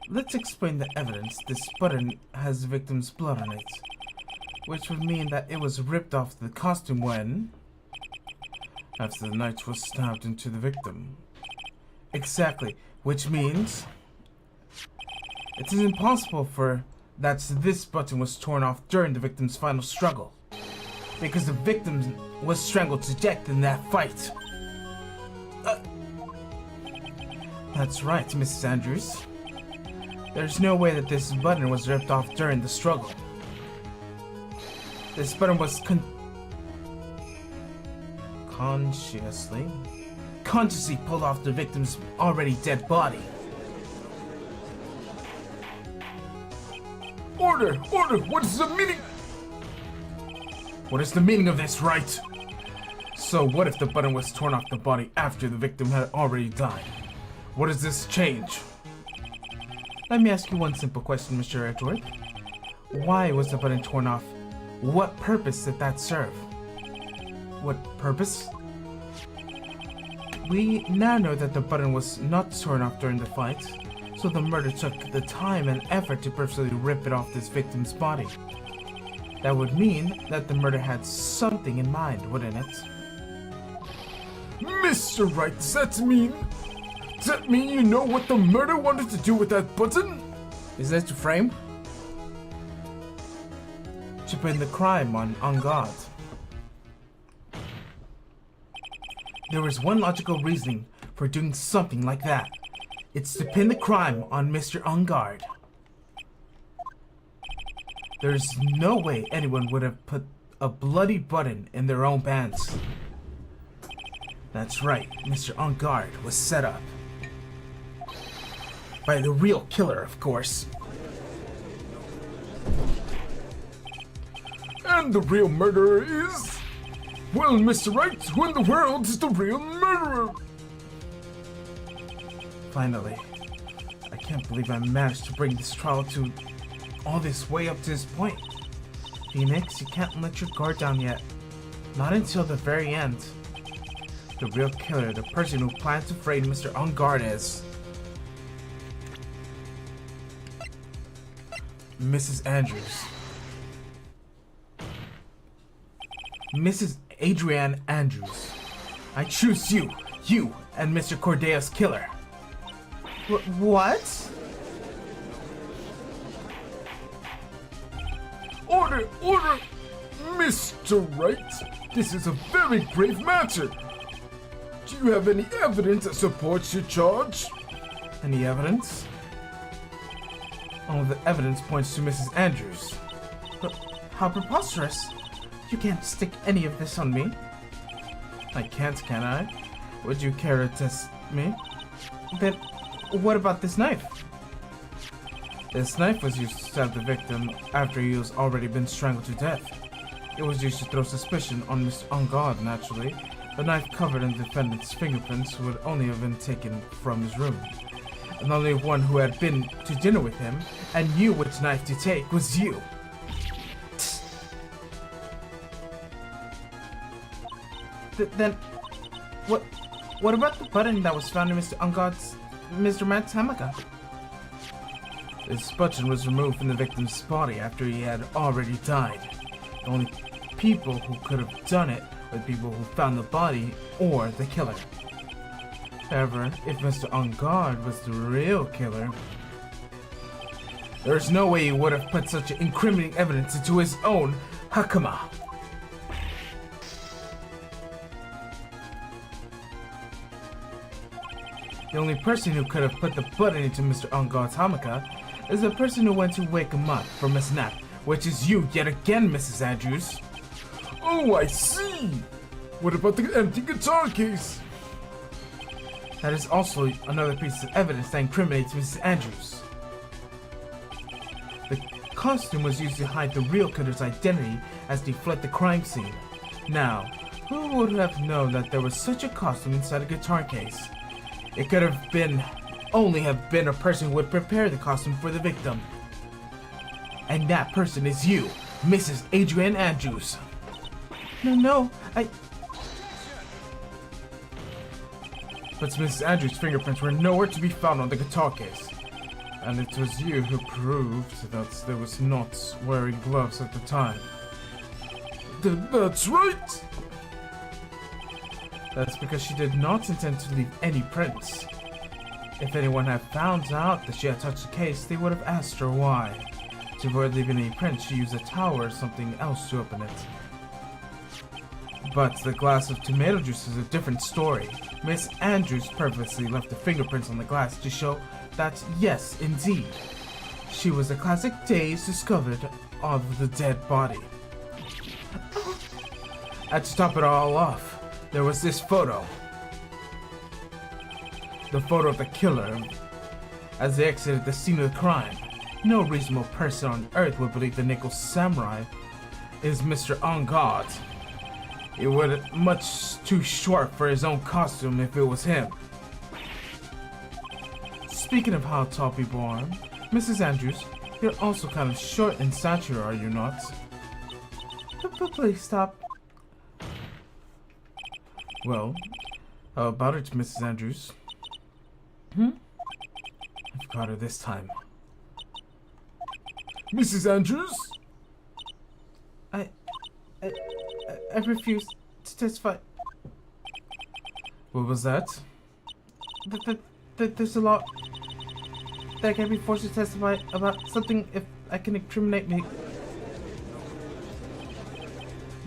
Let's explain the evidence. This button has the victim's blood on it, which would mean that it was ripped off the costume when... after the knife was stabbed into the victim. Exactly, which means... it is impossible for that this button was torn off during the victim's final struggle, because the victim was strangled to death in that fight. That's right, Mrs. Andrews. There's no way that this button was ripped off during the struggle. This button was consciously pulled off the victim's already dead body. Order! Order! What is the meaning? What is the meaning of this, Wright? So what if the button was torn off the body after the victim had already died? What does this change? Let me ask you one simple question, Mr. Edward. Why was the button torn off? What purpose did that serve? What purpose? We now know that the button was not torn off during the fight, so the murderer took the time and effort to purposely rip it off this victim's body. That would mean that the murderer had something in mind, wouldn't it? Mr. Wright, does that mean you know what the murderer wanted to do with that button? Is that to frame? To pin the crime on God. There is one logical reasoning for doing something like that. It's to pin the crime on Mr. Ungard. There's no way anyone would have put a bloody button in their own pants. That's right, Mr. Ungard was set up. By the real killer, of course. And the real murderer is... Well, Mr. Wright, who in the world is the real murderer? Finally. I can't believe I managed to bring this trial to all this way up to this point. Phoenix, you can't let your guard down yet. Not until the very end. The real killer, the person who planned to frame Mr. On Guard is... Mrs. Andrews. Mrs. Adrienne Andrews. I choose you, and Mr. Cordea's killer. What? Order! Mr. Wright, this is a very grave matter. Do you have any evidence that supports your charge? Any evidence? All the evidence points to Mrs. Andrews. But how preposterous! You can't stick any of this on me. I can't, can I? Would you care to test me? Then, what about this knife? This knife was used to stab the victim after he was already been strangled to death. It was used to throw suspicion on Mr. On Guard, naturally. The knife covered in the defendant's fingerprints would only have been taken from his room. And only one who had been to dinner with him and knew which knife to take was you. Then, what about the button that was found in Mr. Matt's hammock? This button was removed from the victim's body after he had already died. The only people who could have done it were the people who found the body or the killer. However, if Mr. On Guard was the real killer, there's no way he would have put such incriminating evidence into his own hakama. The only person who could have put the button into Mr. On Guard's hammock is the person who went to wake him up from his nap, which is you yet again, Mrs. Andrews. Oh, I see! What about the empty guitar case? That is also another piece of evidence that incriminates Mrs. Andrews. The costume was used to hide the real killer's identity as they fled the crime scene. Now, who would have known that there was such a costume inside a guitar case? It could have only have been a person who would prepare the costume for the victim. And that person is you, Mrs. Adrienne Andrews. No, But Mrs. Andrews' fingerprints were nowhere to be found on the guitar case. And it was you who proved that they was not wearing gloves at the time. That's right! That's because she did not intend to leave any prints. If anyone had found out that she had touched the case, they would have asked her why. To avoid leaving any prints, she used a towel or something else to open it. But the glass of tomato juice is a different story. Miss Andrews purposely left the fingerprints on the glass to show that, yes, indeed, she was the classic days discovered of the dead body. And to top it all off, there was this photo. The photo of the killer as they exited the scene of the crime. No reasonable person on earth would believe the Nickel Samurai is Mr. On Guard. It would much too short for his own costume if it was him. Speaking of how tall people are, Mrs. Andrews, you're also kind of short in stature, are you not? Please stop. Well, how about it, Mrs. Andrews? I've got her this time. Mrs. Andrews? I refuse to testify. What was that? There's a law that I can't be forced to testify about something if I can incriminate me.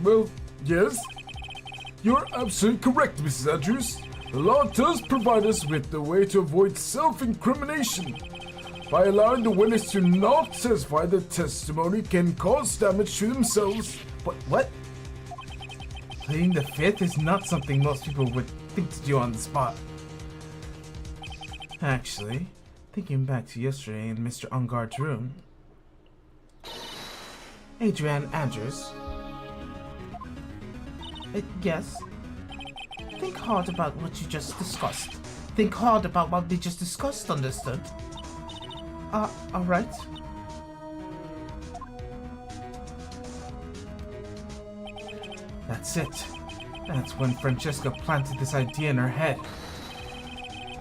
Well, yes. You're absolutely correct, Mrs. Andrews. The law does provide us with the way to avoid self-incrimination. By allowing the witness to not testify, the testimony can cause damage to themselves. What? Pleading the fifth is not something most people would think to do on the spot. Actually, thinking back to yesterday in Mr. On Guard's room, Adrienne Andrews, Yes? Think hard about what you just discussed. Think hard about what we just discussed, understood? Alright. That's it. That's when Francesca planted this idea in her head.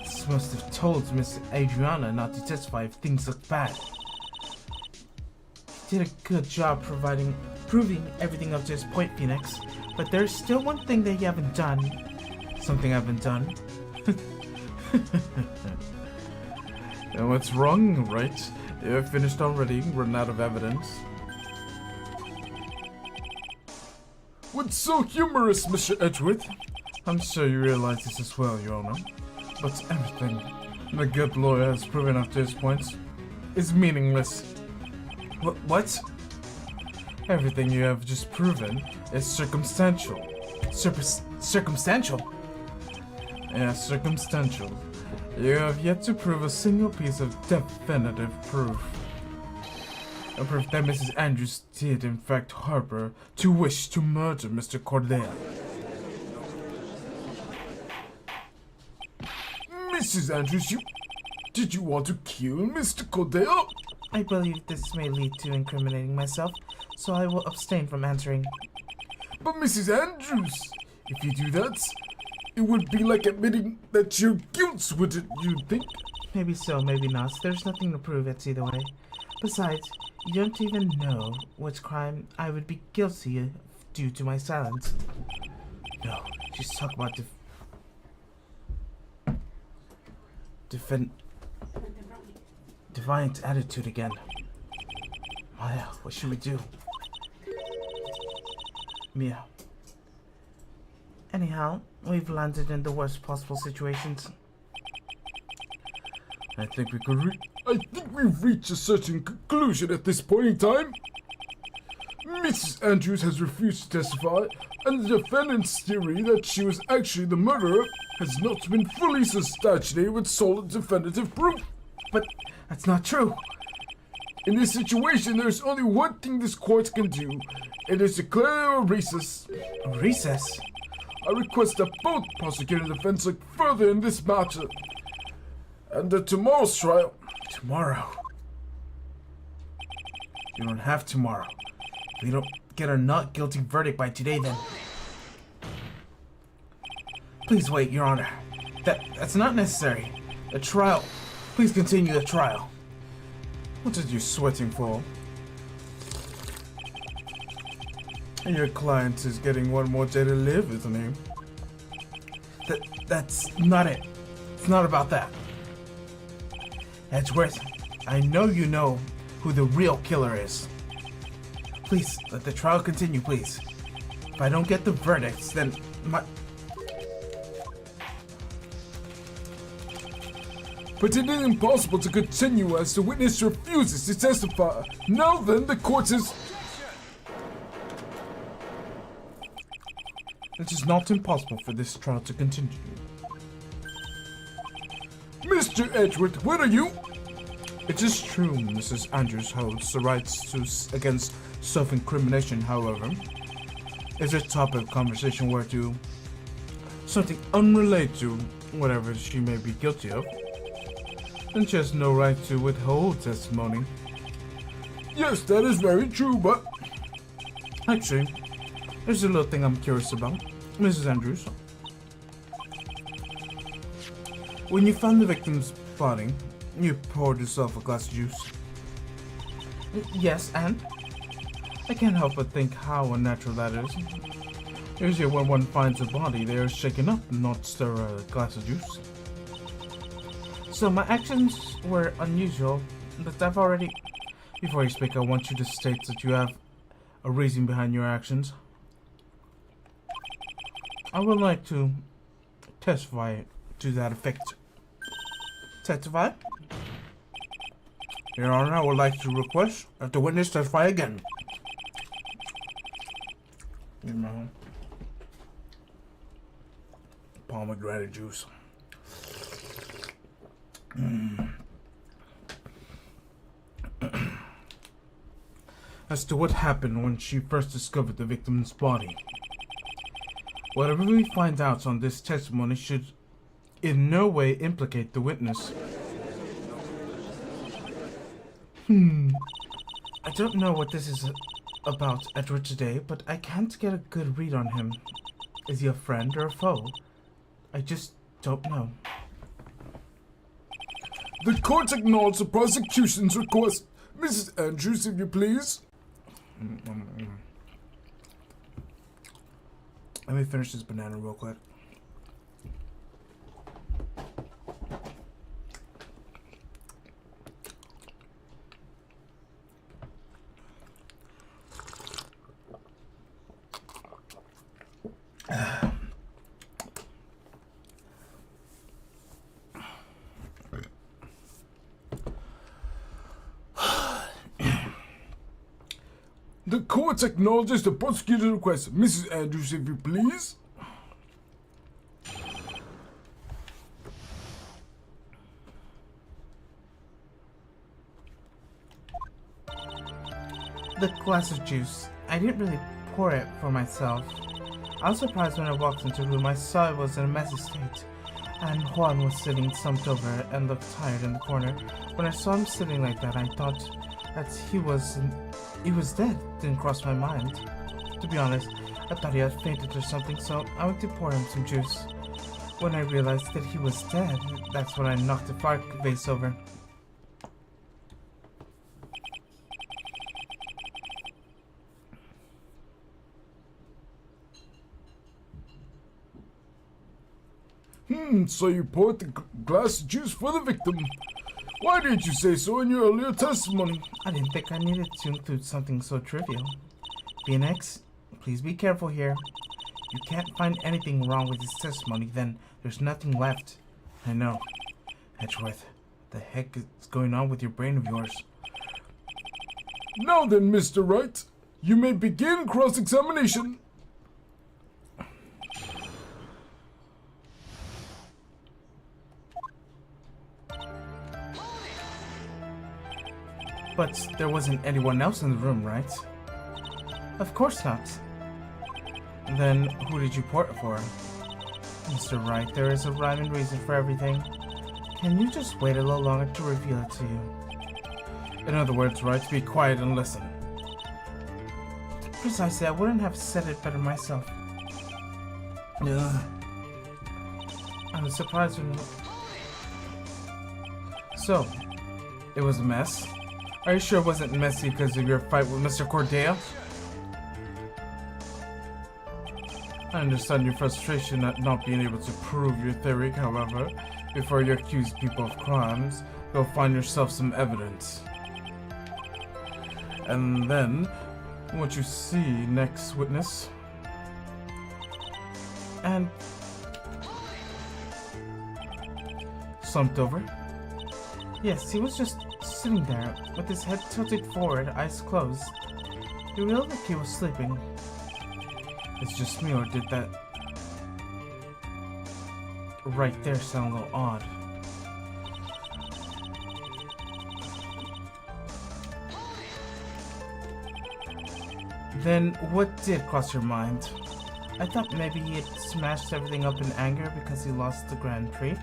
This must have told Miss Adriana not to testify if things look bad. You did a good job proving everything up to this point, Phoenix. But there's still one thing that you haven't done. Something I haven't done. And what's wrong, Wright? You're finished already, run out of evidence. What's so humorous, Mr. Edgeworth? I'm sure you realize this as well, Your Honor. But everything the good lawyer has proven up to this point is meaningless. What? Everything you have just proven is circumstantial. Circumstantial? Yeah, circumstantial. You have yet to prove a single piece of definitive proof. A proof that Mrs. Andrews did in fact harbor to wish to murder Mr. Cordelia. Mrs. Andrews, did you want to kill Mr. Cordelia? I believe this may lead to incriminating myself, so I will abstain from answering. But Mrs. Andrews, if you do that, it would be like admitting that you're guilty, wouldn't you think? Maybe so, maybe not. There's nothing to prove it's either way. Besides, you don't even know which crime I would be guilty of due to my silence. No, just talk about defiant attitude again. Maya, what should we do? Mia. Anyhow, we've landed in the worst possible situations. I think we've reached a certain conclusion at this point in time. Mrs. Andrews has refused to testify, and the defendant's theory that she was actually the murderer has not been fully substantiated with solid definitive proof. But that's not true. In this situation, there's only one thing this court can do. It is declare a recess. A recess? I request that both prosecutor and defense look further in this matter. And tomorrow's trial. Tomorrow? You don't have tomorrow. If we don't get our not guilty verdict by today, then... Please wait, Your Honor. That's not necessary. The trial... Please continue the trial. What are you sweating for? Your client is getting one more day to live, isn't he? That's not it. It's not about that. Edgeworth, I know you know who the real killer is. Please, let the trial continue, please. If I don't get the verdicts, then my... But it is impossible to continue as the witness refuses to testify. Now then, the court is... It is not impossible for this trial to continue. Mr. Edgeworth, where are you? It is true Mrs. Andrews holds the rights against self-incrimination, however. If the topic of conversation were to something unrelated to whatever she may be guilty of, then she has no right to withhold testimony. Yes, that is very true, but... Actually, there's a little thing I'm curious about. Mrs. Andrews, when you found the victim's body, you poured yourself a glass of juice. Yes, and? I can't help but think how unnatural that is. Usually when one finds a body, they are shaken up, not stir a glass of juice. So my actions were unusual, but I've already... Before you speak, I want you to state that you have a reason behind your actions. I would like to testify to that effect. Testify? Your Honor, I would like to request that the witness testify again. You know, pomegranate juice. As to what happened when she first discovered the victim's body. Whatever we find out on this testimony should in no way implicate the witness. I don't know what this is about Edward today, but I can't get a good read on him. Is he a friend or a foe? I just don't know. The court acknowledges the prosecution's request. Mrs. Andrews, if you please. Let me finish this banana real quick. The court acknowledges the prosecutor's request. Mrs. Andrews, if you please. The glass of juice. I didn't really pour it for myself. I was surprised when I walked into the room. I saw it was in a messy state, and Juan was sitting slumped over and looked tired in the corner. When I saw him sitting like that, I thought that he was dead. Didn't cross my mind. To be honest, I thought he had fainted or something, so I went to pour him some juice. When I realized that he was dead, that's when I knocked the fire vase over. So you poured the glass of juice for the victim. Why didn't you say so in your earlier testimony? I didn't think I needed to include something so trivial. Phoenix, please be careful here. You can't find anything wrong with his testimony, then there's nothing left. I know. Edgeworth, the heck is going on with your brain of yours? Now then, Mr. Wright, you may begin cross-examination. But there wasn't anyone else in the room, right? Of course not. Then who did you pour it for? Mr. Wright, there is a rhyme and reason for everything. Can you just wait a little longer to reveal it to you? In other words, Wright, be quiet and listen. Precisely, I wouldn't have said it better myself. I was surprised when... So, it was a mess? Are you sure it wasn't messy because of your fight with Mr. Cordelia? I understand your frustration at not being able to prove your theory, however, before you accuse people of crimes, you'll find yourself some evidence. And then, what you see next, witness? And... slumped over? Yes, he was just sitting there, with his head tilted forward, eyes closed. He looked like he was sleeping. It's just me, or did that right there sound a little odd? Then what did cross your mind? I thought maybe he had smashed everything up in anger because he lost the Grand Prix,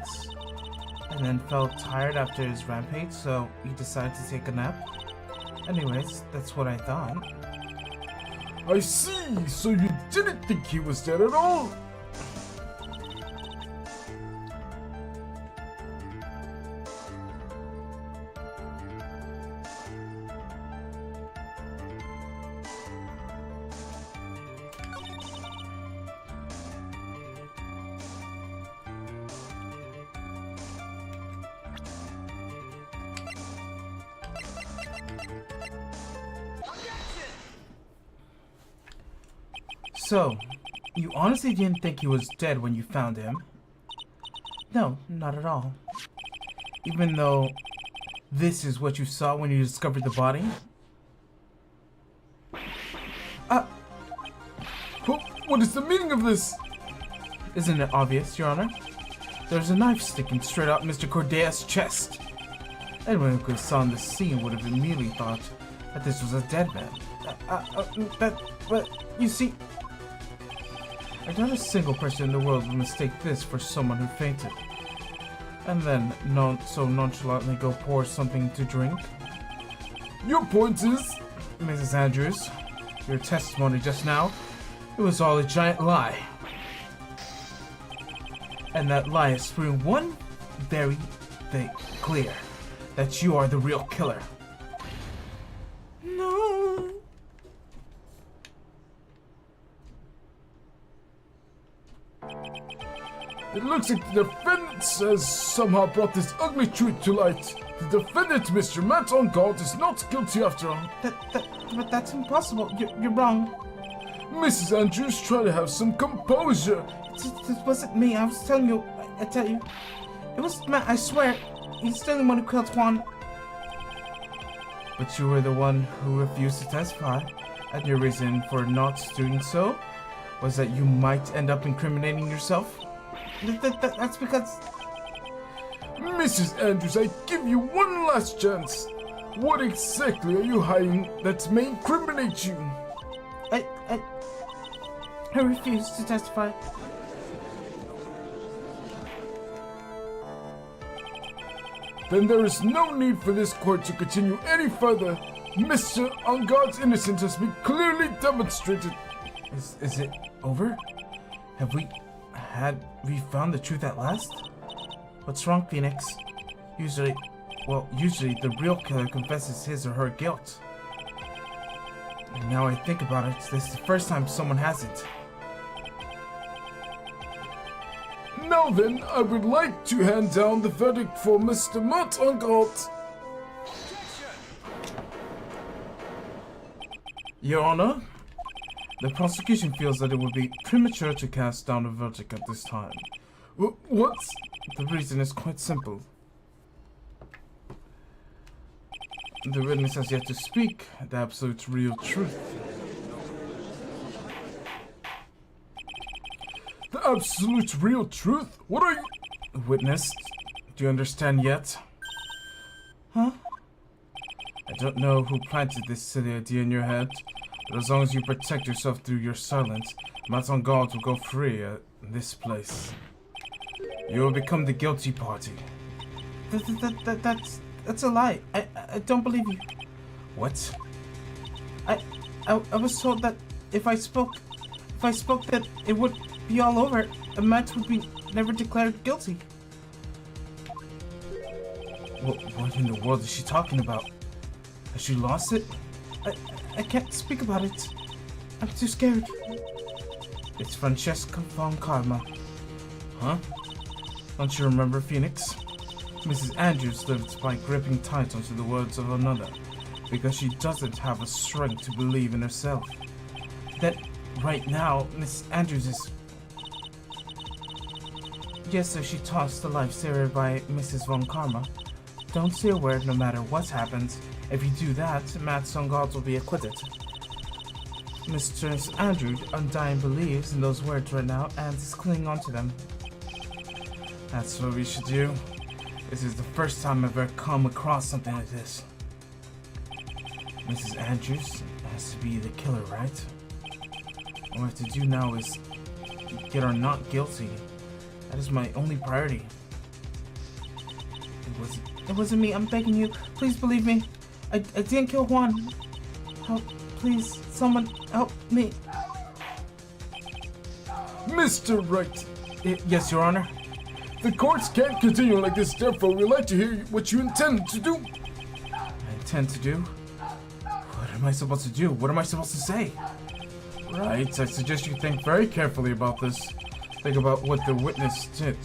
and then felt tired after his rampage, so he decided to take a nap. Anyways, that's what I thought. I see, so you didn't think he was dead at all? So, you honestly didn't think he was dead when you found him? No, not at all. Even though this is what you saw when you discovered the body? What is the meaning of this? Isn't it obvious, Your Honor? There's a knife sticking straight out Mr. Cordelia's chest. Anyone who saw the scene would have immediately thought that this was a dead man. But you see... I doubt a single person in the world would mistake this for someone who fainted. And then so nonchalantly go pour something to drink. Your point is? Mrs. Andrews, your testimony just now, it was all a giant lie. And that lie is proving one very thing clear, that you are the real killer. No. It looks like the defendant has somehow brought this ugly truth to light. The defendant, Mr. Matt on guard, is not guilty after all. But that's impossible. You're wrong. Mrs. Andrews, try to have some composure. This wasn't me. I was telling you. I tell you. It was Matt, I swear. He's still the one who killed Juan. But you were the one who refused to testify. And your reason for not doing so was that you might end up incriminating yourself? That's because... Mrs. Andrews, I give you one last chance. What exactly are you hiding that may incriminate you? I refuse to testify. Then there is no need for this court to continue any further. Mr. Angard's innocence has been clearly demonstrated. Is it over? Have we found the truth at last? What's wrong, Phoenix? Usually the real killer confesses his or her guilt. And now I think about it, this is the first time someone hasn't. Now then, I would like to hand down the verdict for Mr. Matt Angard. Your Honor, the prosecution feels that it would be premature to cast down a verdict at this time. What? The reason is quite simple. The witness has yet to speak the absolute real truth. The absolute real truth? What are you... Witness, do you understand yet? Huh? I don't know who planted this silly idea in your head, but as long as you protect yourself through your silence, Matt on guard will go free in this place. You will become the guilty party. That's a lie. I don't believe you. What? I was told that if I spoke that it would be all over, and Matt would be never declared guilty. What in the world is she talking about? Has she lost it? I can't speak about it. I'm too scared. It's Francesca von Karma. Huh? Don't you remember, Phoenix? Mrs. Andrews lived by gripping tight onto the words of another, because she doesn't have a strength to believe in herself. That right now, Miss Andrews is... Yes, sir, she tossed the lifesaver by Mrs. von Karma. Don't say a word no matter what happens. If you do that, Matt Songard will be acquitted. Mr. Andrews undying believes in those words right now and is clinging on to them. That's what we should do. This is the first time I've ever come across something like this. Mrs. Andrews has to be the killer, right? All I have to do now is get her not guilty. That is my only priority. It wasn't me. I'm begging you. Please believe me. I didn't kill Juan. Help, please. Someone help me. Mr. Wright. Yes, Your Honor. The courts can't continue like this, therefore we'd like to hear what you intend to do. I intend to do? What am I supposed to do? What am I supposed to say? Right, I suggest you think very carefully about this. Think about what the witness did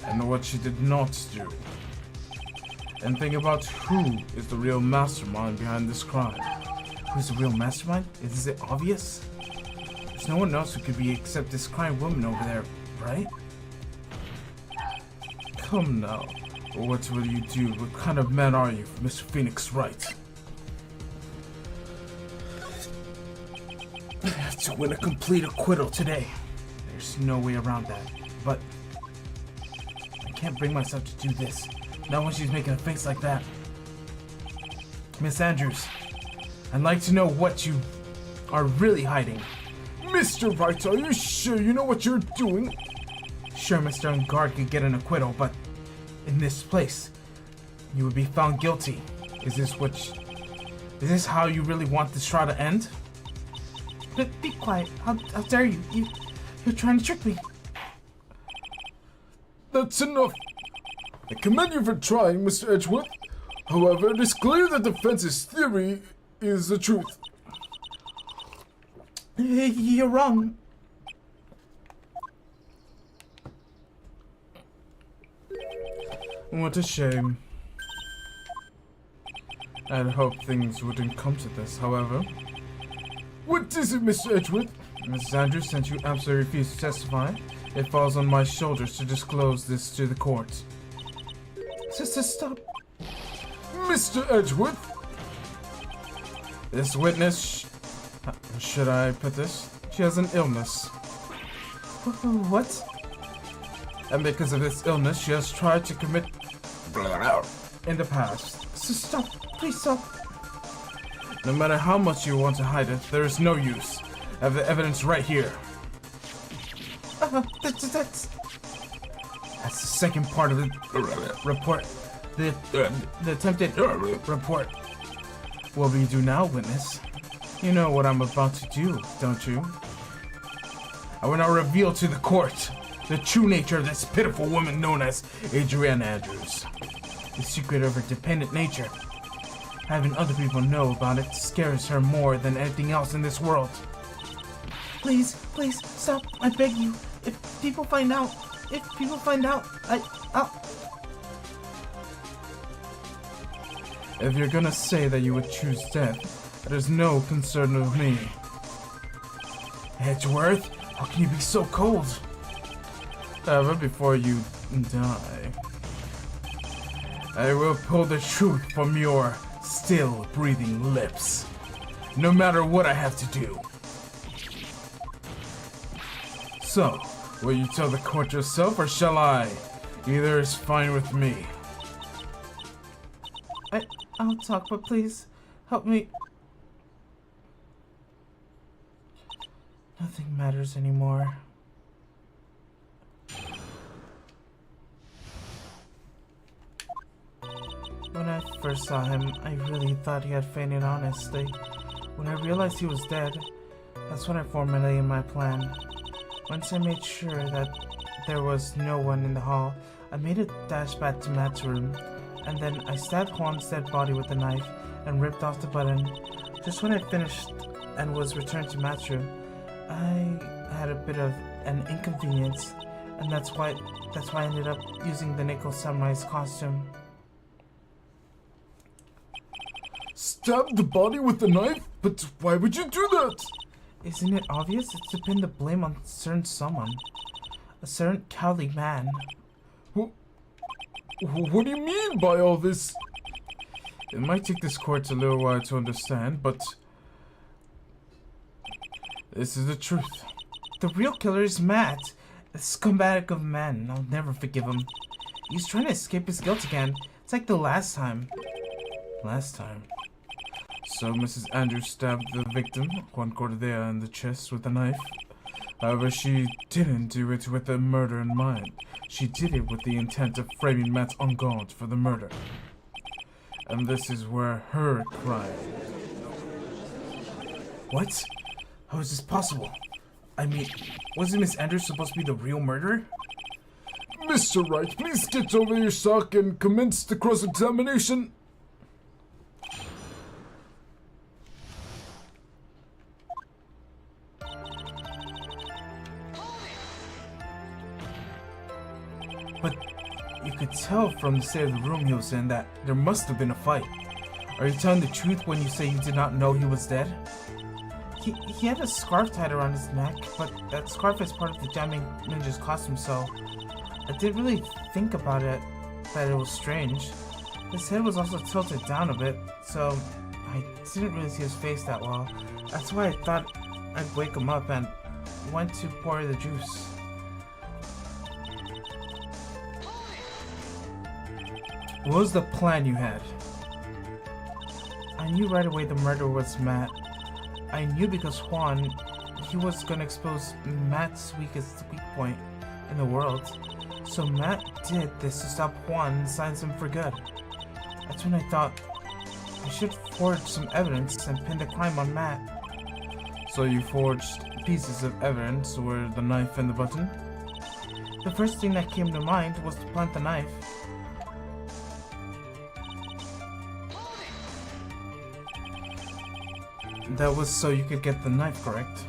and what she did not do. And think about who is the real mastermind behind this crime. Who's the real mastermind? Is it obvious? There's no one else who could be except this crying woman over there, right? Come now. What will you do? What kind of man are you, Mr. Phoenix Wright? To win a complete acquittal today. There's no way around that. But I can't bring myself to do this. Not when she's making a face like that. Miss Andrews, I'd like to know what you are really hiding. Mr. Wright, are you sure you know what you're doing? Sure, Mr. Ungard could get an acquittal, but in this place, you would be found guilty. Is this how you really want this trial to end? But be quiet. How dare you? You're trying to trick me. That's enough. I commend you for trying, Mr. Edgeworth. However, it is clear that the defense's theory is the truth. You're wrong. What a shame. I'd hoped things wouldn't come to this, however. What is it, Mr. Edgeworth? Mrs. Andrews, since you absolutely refuse to testify, it falls on my shoulders to disclose this to the court. Sister, stop. Mr. Edgeworth? This witness, should I put this? She has an illness. What? And because of this illness, she has tried to commit in the past. Stop. Please stop. No matter how much you want to hide it, there is no use. I have the evidence right here. That's the second part of the report. The attempted report. What will you do now, witness? You know what I'm about to do, don't you? I will now reveal to the court the true nature of this pitiful woman known as Adrienne Andrews. The secret of her dependent nature. Having other people know about it scares her more than anything else in this world. Please, stop. I beg you. If people find out, I'll... If you're gonna say that you would choose death, that is no concern of me. Edgeworth, how can you be so cold? However, before you die, I will pull the truth from your still breathing lips, no matter what I have to do. So, will you tell the court yourself, or shall I? Either is fine with me. I'll talk, but please, help me. Nothing matters anymore. When I first saw him, I really thought he had fainted, honestly. When I realized he was dead, that's when I formulated my plan. Once I made sure that there was no one in the hall, I made a dash back to Matt's room, and then I stabbed Juan's dead body with a knife and ripped off the button. Just when I finished and was returned to Matt's room, I had a bit of an inconvenience, and that's why I ended up using the Nickel Samurai's costume. Stabbed the body with the knife? But why would you do that? Isn't it obvious? It's to pin the blame on certain someone. A certain cowardly man. What do you mean by all this? It might take this court a little while to understand, but this is the truth. The real killer is Matt, a scumbag of man. I'll never forgive him. He's trying to escape his guilt again. It's like the last time. Last time? So Mrs. Andrews stabbed the victim, Juan Cordea, in the chest with a knife. However, she didn't do it with a murder in mind. She did it with the intent of framing Matt Ungard for the murder. And this is where her crime. What? How is this possible? I mean, wasn't Miss Andrews supposed to be the real murderer? Mr. Wright, please get over your sock and commence the cross-examination. But you could tell from the state of the room he was in that there must have been a fight. Are you telling the truth when you say you did not know he was dead? He had a scarf tied around his neck, but that scarf is part of the Jamming Ninja's costume, so I didn't really think about it, that it was strange. His head was also tilted down a bit, so I didn't really see his face that well. That's why I thought I'd wake him up and went to pour the juice. What was the plan you had? I knew right away the murderer was Matt. I knew because Juan, he was gonna expose Matt's weakest weak point in the world. So Matt did this to stop Juan and silence him for good. That's when I thought I should forge some evidence and pin the crime on Matt. So you forged pieces of evidence were the knife and the button? The first thing that came to mind was to plant the knife. That was so you could get the knife, correct?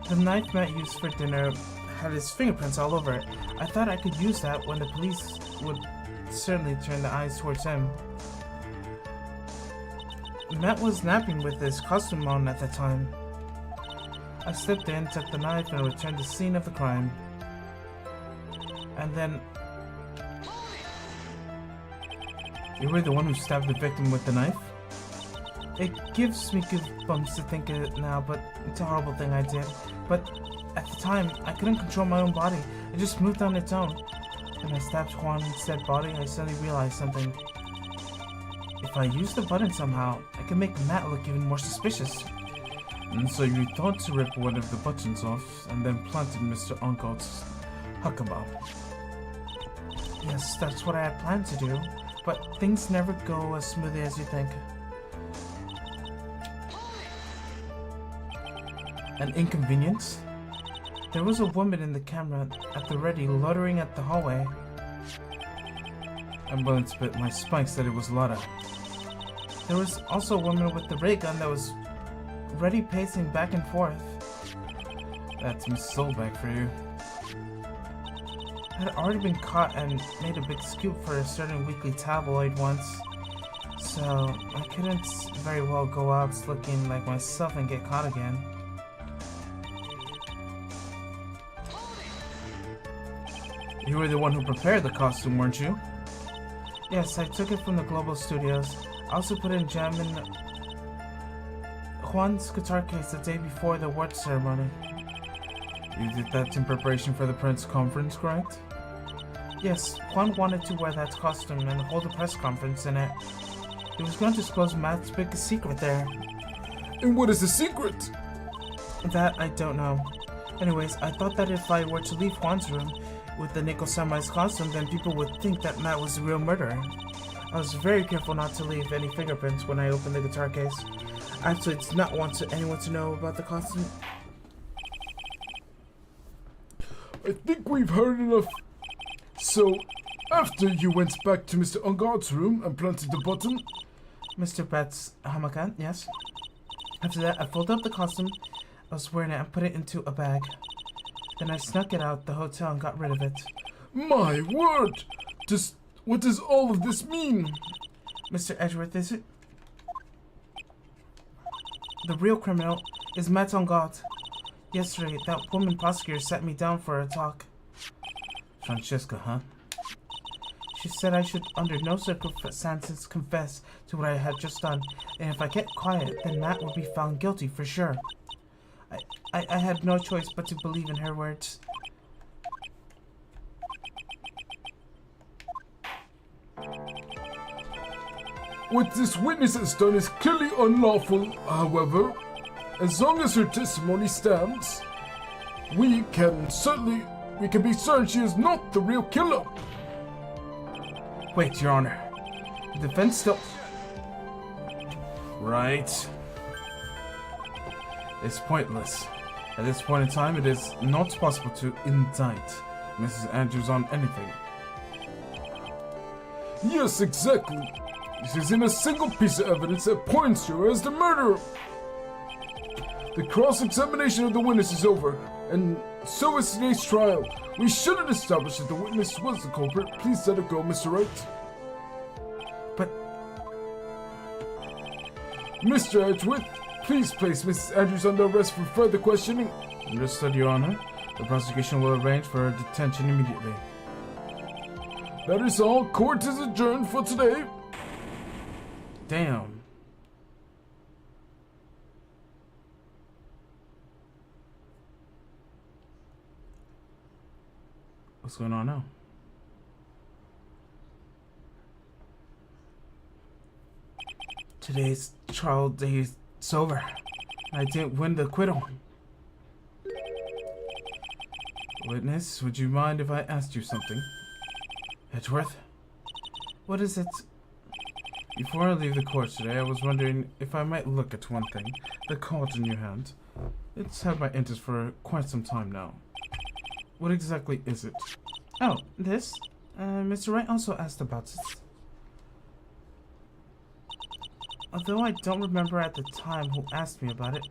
The knife Matt used for dinner had his fingerprints all over it. I thought I could use that when the police would certainly turn their eyes towards him. Matt was napping with his costume on at the time. I slipped in, took the knife, and returned to the scene of the crime. And then... You were the one who stabbed the victim with the knife? It gives me goosebumps to think of it now, but it's a horrible thing I did. But at the time, I couldn't control my own body. It just moved on its own. When I stabbed Juan's dead body, I suddenly realized something. If I use the button somehow, I can make Matt look even more suspicious. And so you thought to rip one of the buttons off, and then planted Mr. Ungold's huckabub. Yes, that's what I had planned to do, but things never go as smoothly as you think. An inconvenience? There was a woman in the camera at the ready, loitering at the hallway. I'm willing to bet my spikes that it was Lotta. There was also a woman with the ray gun that was ready, pacing back and forth. That's Miss Solbeck for you. I had already been caught and made a big scoop for a certain weekly tabloid once, so I couldn't very well go out looking like myself and get caught again. You were the one who prepared the costume, weren't you? Yes, I took it from the Global Studios. I also put in jam in Juan's guitar case the day before the award ceremony. You did that in preparation for the press conference, correct? Yes, Juan wanted to wear that costume and hold a press conference in it. He was going to disclose Matt's biggest secret there. And what is the secret? That I don't know. Anyways, I thought that if I were to leave Juan's room with the Nickel Samurai's costume, then people would think that Matt was the real murderer. I was very careful not to leave any fingerprints when I opened the guitar case. I actually did not want anyone to know about the costume. I think we've heard enough. So, after you went back to Mr. Unguard's room and planted the button... Mr. Bat's hamakan, yes. After that, I folded up the costume I was wearing it and put it into a bag. Then I snuck it out the hotel and got rid of it. My word! What does all of this mean? Mr. Edgeworth, is it? The real criminal is Matt Unguard. Yesterday, that woman prosecutor sat me down for a talk. Francesca, huh? She said I should under no circumstances confess to what I had just done, and if I kept quiet, then Matt would be found guilty for sure. I had no choice but to believe in her words. What this witness has done is clearly unlawful, however. As long as her testimony stands, we can be certain she is not the real killer. Wait, Your Honor. The defense still... Right. It's pointless. At this point in time, it is not possible to indict Mrs. Andrews on anything. Yes, exactly. This isn't a single piece of evidence that points to her as the murderer. The cross-examination of the witness is over, and so is today's trial. We should have established that the witness was the culprit. Please let it go, Mr. Wright. But... Mr. Edgeworth, please place Mrs. Andrews under arrest for further questioning. Understood, Your Honor. The prosecution will arrange for her detention immediately. That is all. Court is adjourned for today. Damn. What's going on now? Today's trial day is over. I didn't win the acquittal. Witness, would you mind if I asked you something? Edgeworth? What is it? Before I leave the court today, I was wondering if I might look at one thing. The card in your hand. It's had my interest for quite some time now. What exactly is it? Oh, this? Mr. Wright also asked about it. Although I don't remember at the time who asked me about it,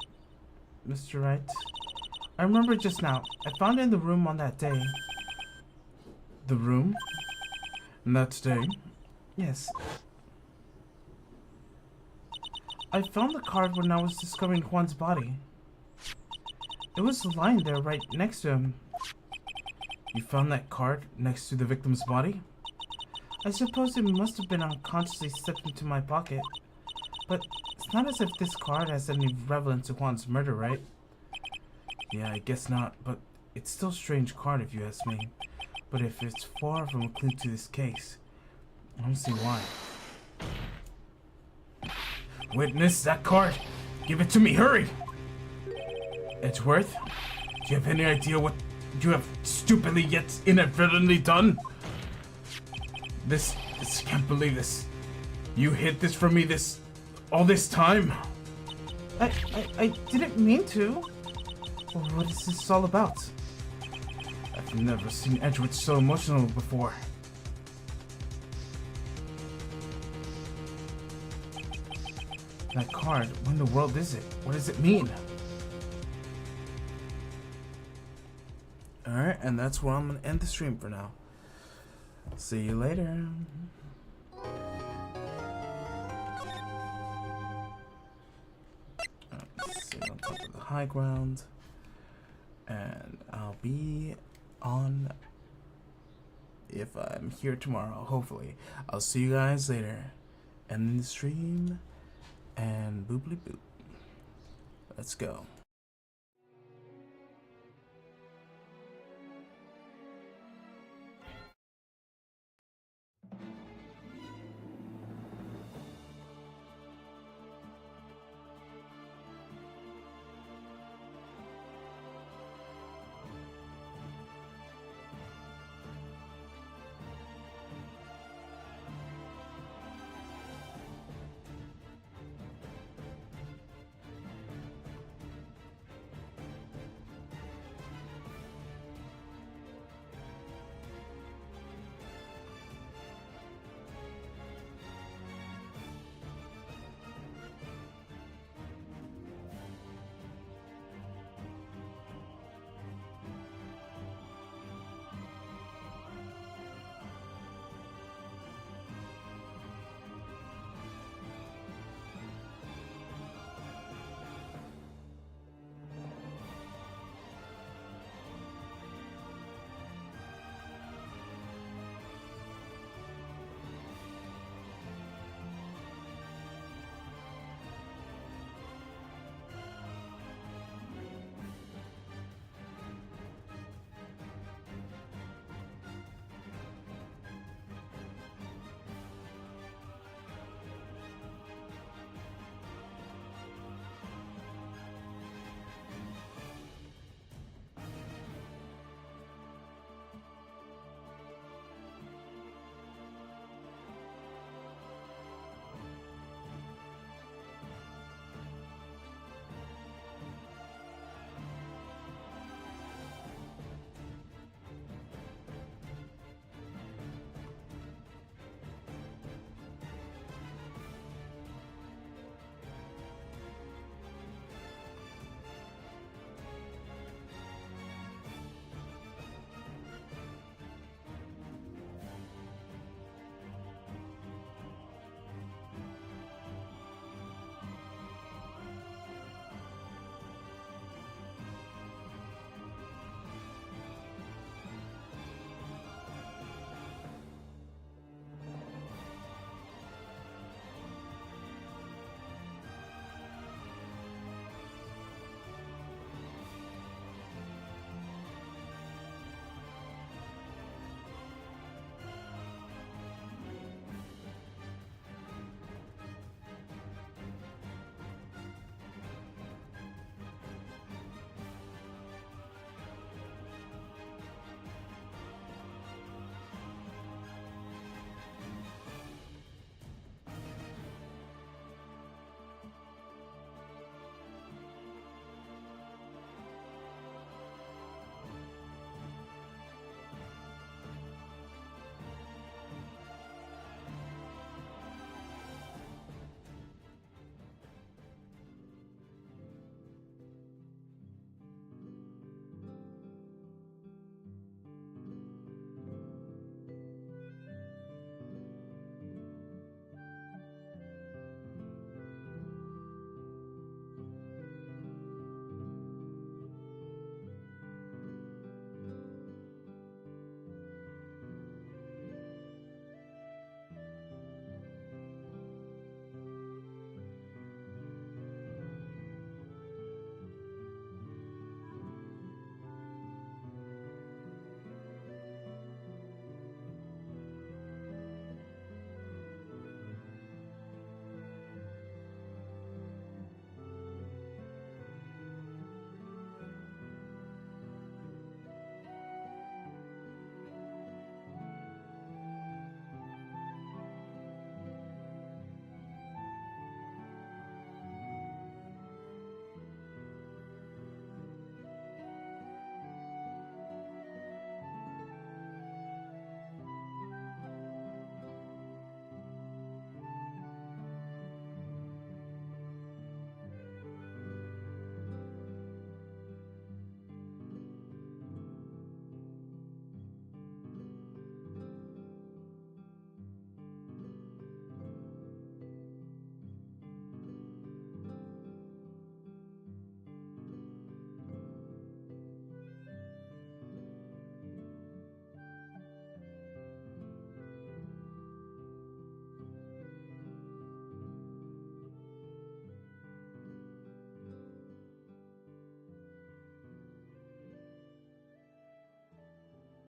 Mr. Wright. I remember just now. I found it in the room on that day. The room? And that day? Yes. I found the card when I was discovering Juan's body. It was lying there right next to him. You found that card next to the victim's body? I suppose it must have been unconsciously slipped into my pocket. But it's not as if this card has any relevance to Juan's murder, right? Yeah, I guess not, but it's still a strange card if you ask me. But if it's far from a clue to this case, I don't see why. Witness, that card! Give it to me, hurry! Edgeworth, do you have any idea what you have stupidly yet inadvertently done? This can't believe this. You hid this from me all this time? I didn't mean to. Well, what is this all about? I've never seen Edgeworth so emotional before. That card, what in the world is it? What does it mean? Alright, and that's where I'm going to end the stream for now. See you later. Let's sit on top of the high ground. And I'll be on if I'm here tomorrow, hopefully. I'll see you guys later. End the stream. And booply boop. Let's go.